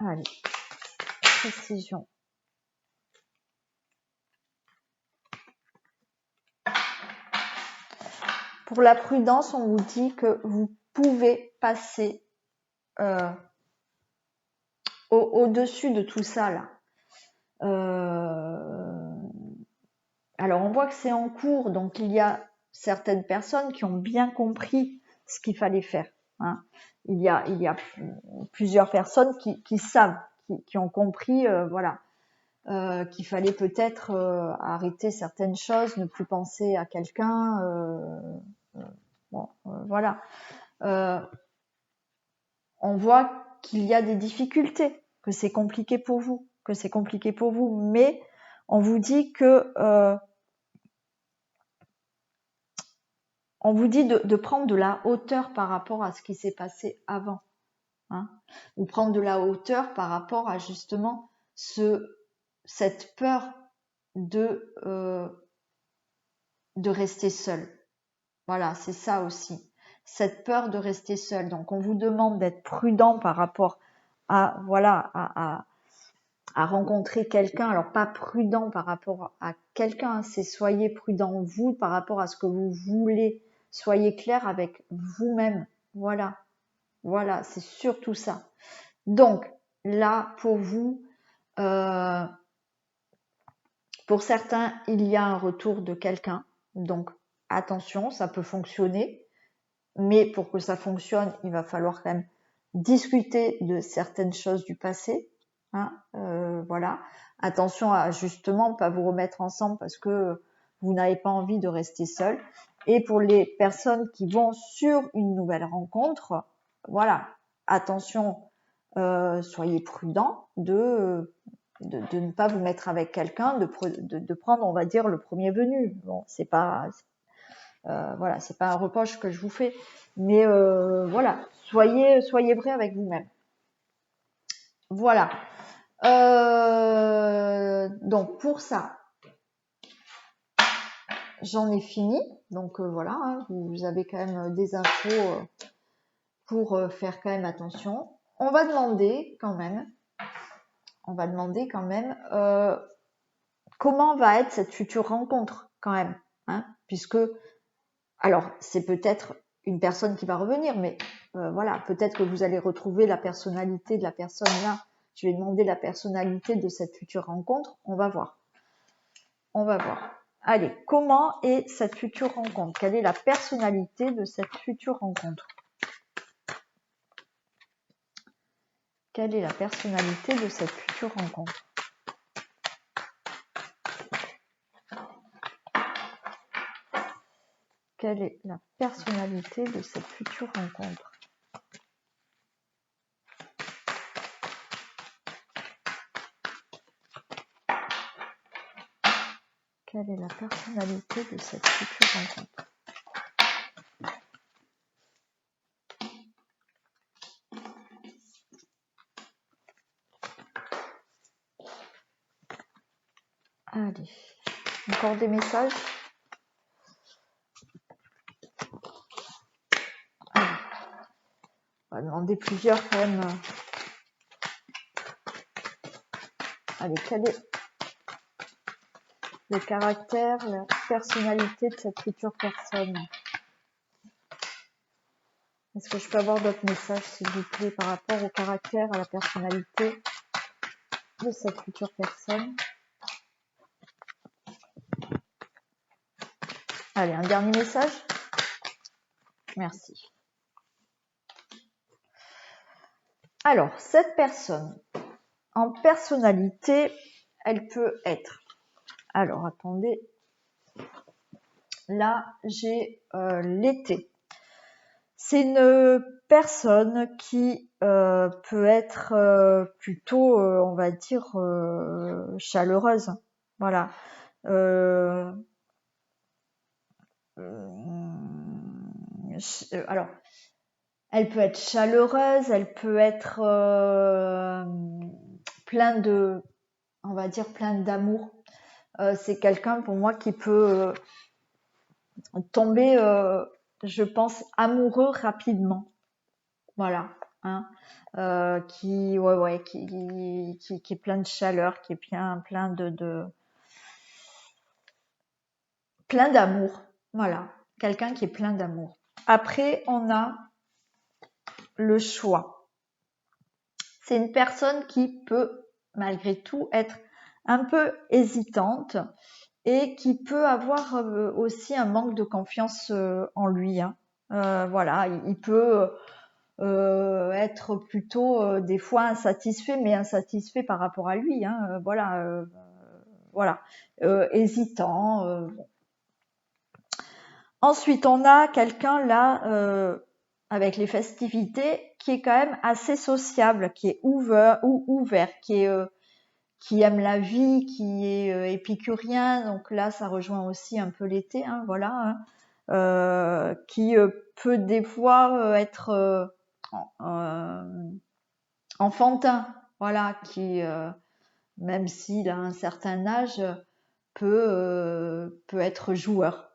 Allez, précision. Pour la prudence, on vous dit que vous pouvez passer au-dessus de tout ça là. Alors on voit que c'est en cours, donc il y a certaines personnes qui ont bien compris ce qu'il fallait faire. Hein. Il y a plusieurs personnes qui savent, qui ont compris, voilà, qu'il fallait peut-être arrêter certaines choses, ne plus penser à quelqu'un. Bon, voilà. On voit qu'il y a des difficultés, que c'est compliqué pour vous, mais on vous dit que on vous dit de prendre de la hauteur par rapport à ce qui s'est passé avant, hein, ou prendre de la hauteur par rapport à justement cette peur de rester seul. Voilà, c'est ça aussi. Cette peur de rester seul. Donc, on vous demande d'être prudent par rapport à, voilà, à rencontrer quelqu'un. Alors, pas prudent par rapport à quelqu'un, c'est soyez prudent vous par rapport à ce que vous voulez. Soyez clair avec vous-même. Voilà. Voilà, c'est surtout ça. Donc, là, pour vous, pour certains, il y a un retour de quelqu'un. Donc, attention, ça peut fonctionner. Mais pour que ça fonctionne, il va falloir quand même discuter de certaines choses du passé. Hein, voilà. Attention à justement pas vous remettre ensemble parce que vous n'avez pas envie de rester seul. Et pour les personnes qui vont sur une nouvelle rencontre, voilà, attention, soyez prudent de ne pas vous mettre avec quelqu'un, de prendre, on va dire, le premier venu. Bon, c'est pas voilà, c'est pas un reproche que je vous fais, mais voilà, soyez vrai avec vous-même. Voilà. Donc pour ça, j'en ai fini. Donc voilà, hein, vous avez quand même des infos pour faire quand même attention. On va demander quand même comment va être cette future rencontre quand même, hein, puisque alors c'est peut-être une personne qui va revenir, mais voilà, peut-être que vous allez retrouver la personnalité de la personne là. Je vais demander la personnalité de cette future rencontre. On va voir. Allez, comment est cette future rencontre? Quelle est la personnalité de cette future rencontre? Quelle est la personnalité de cette future rencontre? Quelle est la personnalité de cette future rencontre? Quelle est la personnalité de cette future rencontre? Allez, encore des messages. Allez. On va demander plusieurs quand même. Allez, quel est le caractère, la personnalité de cette future personne? Est-ce que je peux avoir d'autres messages, s'il vous plaît, par rapport au caractère, à la personnalité de cette future personne? Allez, un dernier message. Merci. Alors, cette personne, en personnalité, elle peut être... Alors, attendez. Là, j'ai l'été. C'est une personne qui peut être plutôt, on va dire, chaleureuse. Voilà. Alors, elle peut être chaleureuse, elle peut être plein de, on va dire, plein d'amour. C'est quelqu'un pour moi qui peut tomber, je pense, amoureux rapidement. Voilà. Hein. Qui est plein de chaleur, qui est plein plein d'amour. Voilà. Quelqu'un qui est plein d'amour. Après, on a le choix. C'est une personne qui peut, malgré tout, être un peu hésitante et qui peut avoir aussi un manque de confiance en lui. Hein. Voilà, il peut être plutôt des fois insatisfait, mais insatisfait par rapport à lui. Hein. Voilà, hésitant. Bon. Ensuite, on a quelqu'un là avec les festivités qui est quand même assez sociable, qui est ouvert, qui aime la vie, qui est épicurien. Donc là, ça rejoint aussi un peu l'été, hein, voilà. Hein, qui peut des fois être enfantin, voilà, qui même s'il a un certain âge peut être joueur.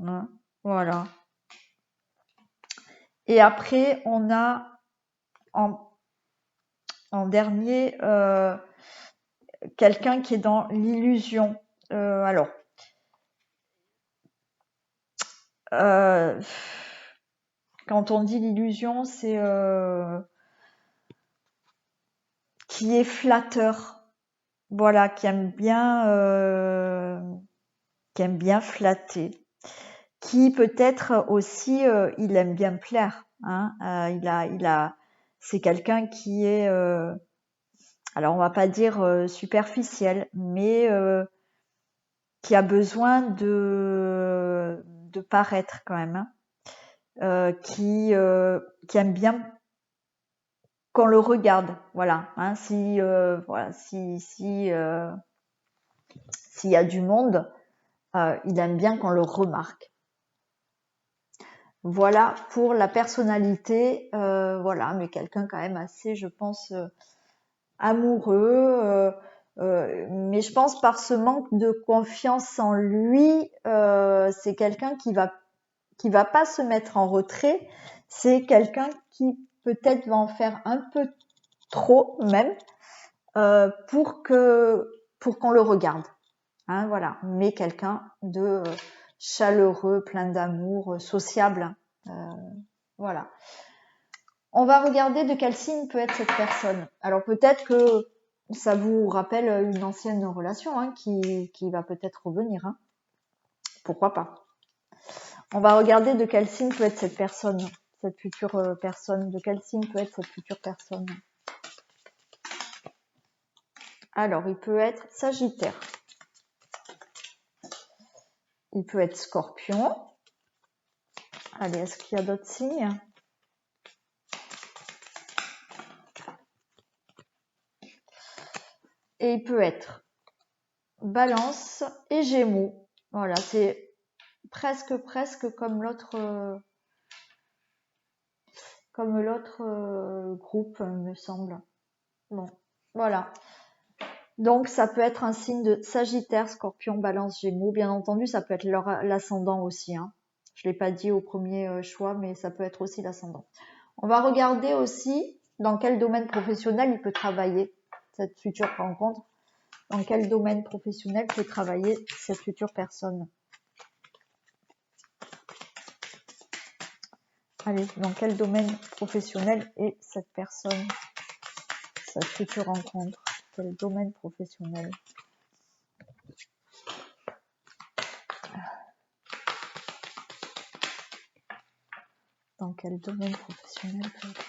Hein, voilà. Et après, on a en dernier quelqu'un qui est dans l'illusion. Alors, quand on dit l'illusion, c'est qui est flatteur. Voilà, qui aime bien flatter. Qui peut-être aussi, il aime bien plaire. Hein, c'est quelqu'un qui est, alors on va pas dire superficiel, mais qui a besoin de paraître quand même. Hein, qui aime bien qu'on le regarde. Voilà. Hein, s'il y a du monde, il aime bien qu'on le remarque. Voilà pour la personnalité, voilà, mais quelqu'un quand même assez, je pense, amoureux, mais je pense par ce manque de confiance en lui, c'est quelqu'un qui va pas se mettre en retrait, c'est quelqu'un qui peut-être va en faire un peu trop même, pour qu'on le regarde. Hein, voilà, mais quelqu'un de chaleureux, plein d'amour, sociable. Voilà. On va regarder de quel signe peut être cette personne. Alors peut-être que ça vous rappelle une ancienne relation hein, qui va peut-être revenir. Hein. Pourquoi pas. On va regarder de quel signe peut être cette personne, cette future personne. De quel signe peut être cette future personne. Alors, il peut être Sagittaire. Il peut être Scorpion. Allez, est-ce qu'il y a d'autres signes? Et il peut être Balance et Gémeaux. Voilà, c'est presque comme l'autre groupe, me semble. Bon, voilà. Donc, ça peut être un signe de Sagittaire, Scorpion, Balance, Gémeaux. Bien entendu, ça peut être l'ascendant aussi. Hein. Je l'ai pas dit au premier choix, mais ça peut être aussi l'ascendant. On va regarder aussi dans quel domaine professionnel il peut travailler cette future rencontre. Dans quel domaine professionnel peut travailler cette future personne. Allez, dans quel domaine professionnel est cette personne, cette future rencontre? Quel domaine professionnel? Dans quel domaine professionnel peut être?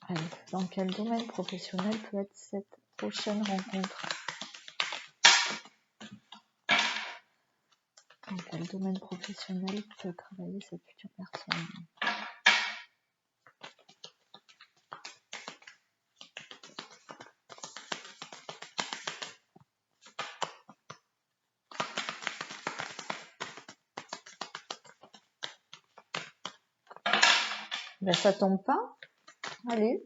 Allez, dans quel domaine professionnel peut être cette prochaine rencontre? Dans quel domaine professionnel peut travailler cette future personne? Ben, ça tombe pas. Allez.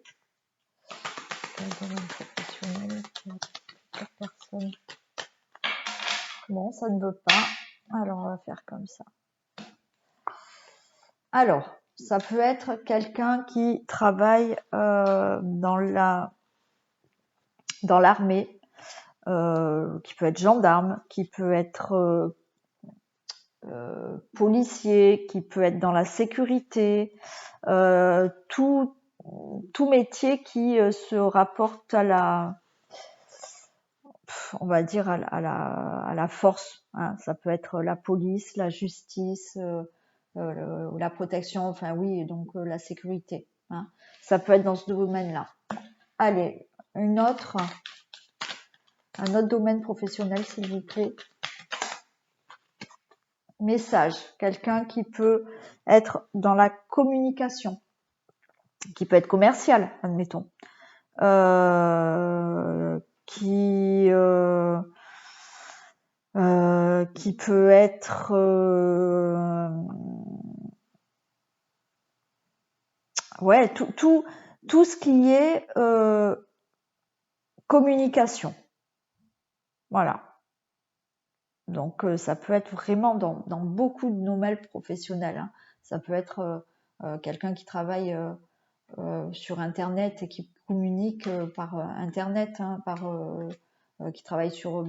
Quel domaine professionnel peut être cette future personne? Bon, ça ne veut pas. Alors, on va faire comme ça. Alors, ça peut être quelqu'un qui travaille dans l'armée, qui peut être gendarme, qui peut être policier, qui peut être dans la sécurité, tout métier qui se rapporte à la, on va dire à la force. Hein. Ça peut être la police, la justice, la protection, enfin oui, donc la sécurité. Hein. Ça peut être dans ce domaine-là. Allez, un autre domaine professionnel, s'il vous plaît. Message, quelqu'un qui peut être dans la communication, qui peut être commercial, admettons, qui peut être ouais, tout ce qui est communication. Voilà. Donc, ça peut être vraiment dans beaucoup de domaines professionnels. Hein. Ça peut être quelqu'un qui travaille sur Internet et qui communique par Internet, hein, qui travaille sur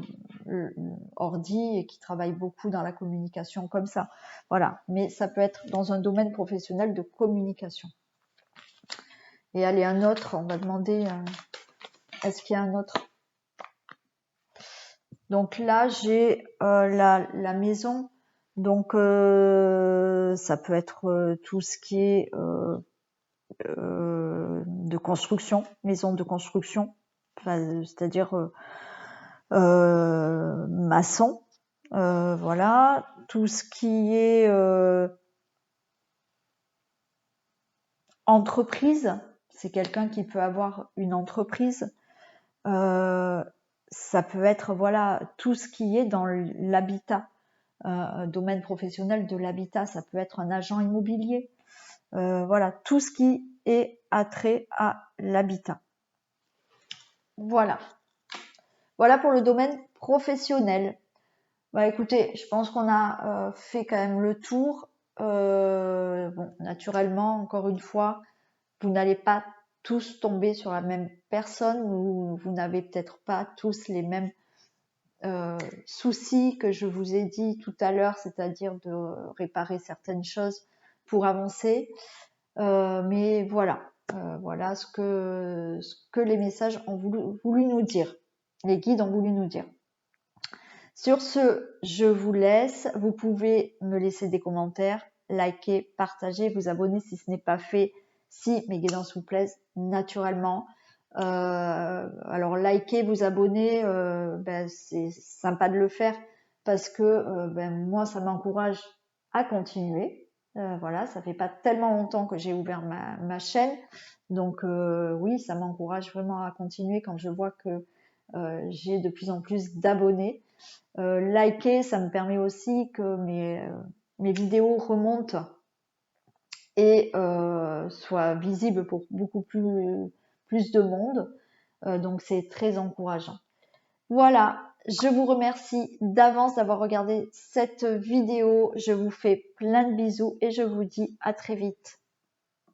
ordi et qui travaille beaucoup dans la communication comme ça. Voilà. Mais ça peut être dans un domaine professionnel de communication. Et allez, un autre, on va demander, est-ce qu'il y a un autre? Donc là, j'ai la maison. Donc, ça peut être tout ce qui est de construction, maison de construction, enfin, c'est-à-dire maçon. Voilà. Tout ce qui est entreprise, c'est quelqu'un qui peut avoir une entreprise. Ça peut être voilà tout ce qui est dans l'habitat, domaine professionnel de l'habitat. Ça peut être un agent immobilier. Voilà tout ce qui est attrait à l'habitat. Voilà. Voilà pour le domaine professionnel. Bah écoutez, je pense qu'on a fait quand même le tour. Bon, naturellement, encore une fois, vous n'allez pas tous tomber sur la même personne, ou vous n'avez peut-être pas tous les mêmes soucis que je vous ai dit tout à l'heure, c'est-à-dire de réparer certaines choses pour avancer. Mais voilà, voilà ce que les messages ont voulu nous dire, les guides ont voulu nous dire. Sur ce, je vous laisse. Vous pouvez me laisser des commentaires, liker, partager, vous abonner si ce n'est pas fait, si mes guidances vous plaisent naturellement. Alors liker, vous abonner, c'est sympa de le faire parce que moi ça m'encourage à continuer. Voilà, ça fait pas tellement longtemps que j'ai ouvert ma chaîne, donc oui, ça m'encourage vraiment à continuer quand je vois que j'ai de plus en plus d'abonnés. Liker, ça me permet aussi que mes vidéos remontent et soit visible pour beaucoup plus de monde. Donc c'est très encourageant. Voilà, je vous remercie d'avance d'avoir regardé cette vidéo. Je vous fais plein de bisous et je vous dis à très vite.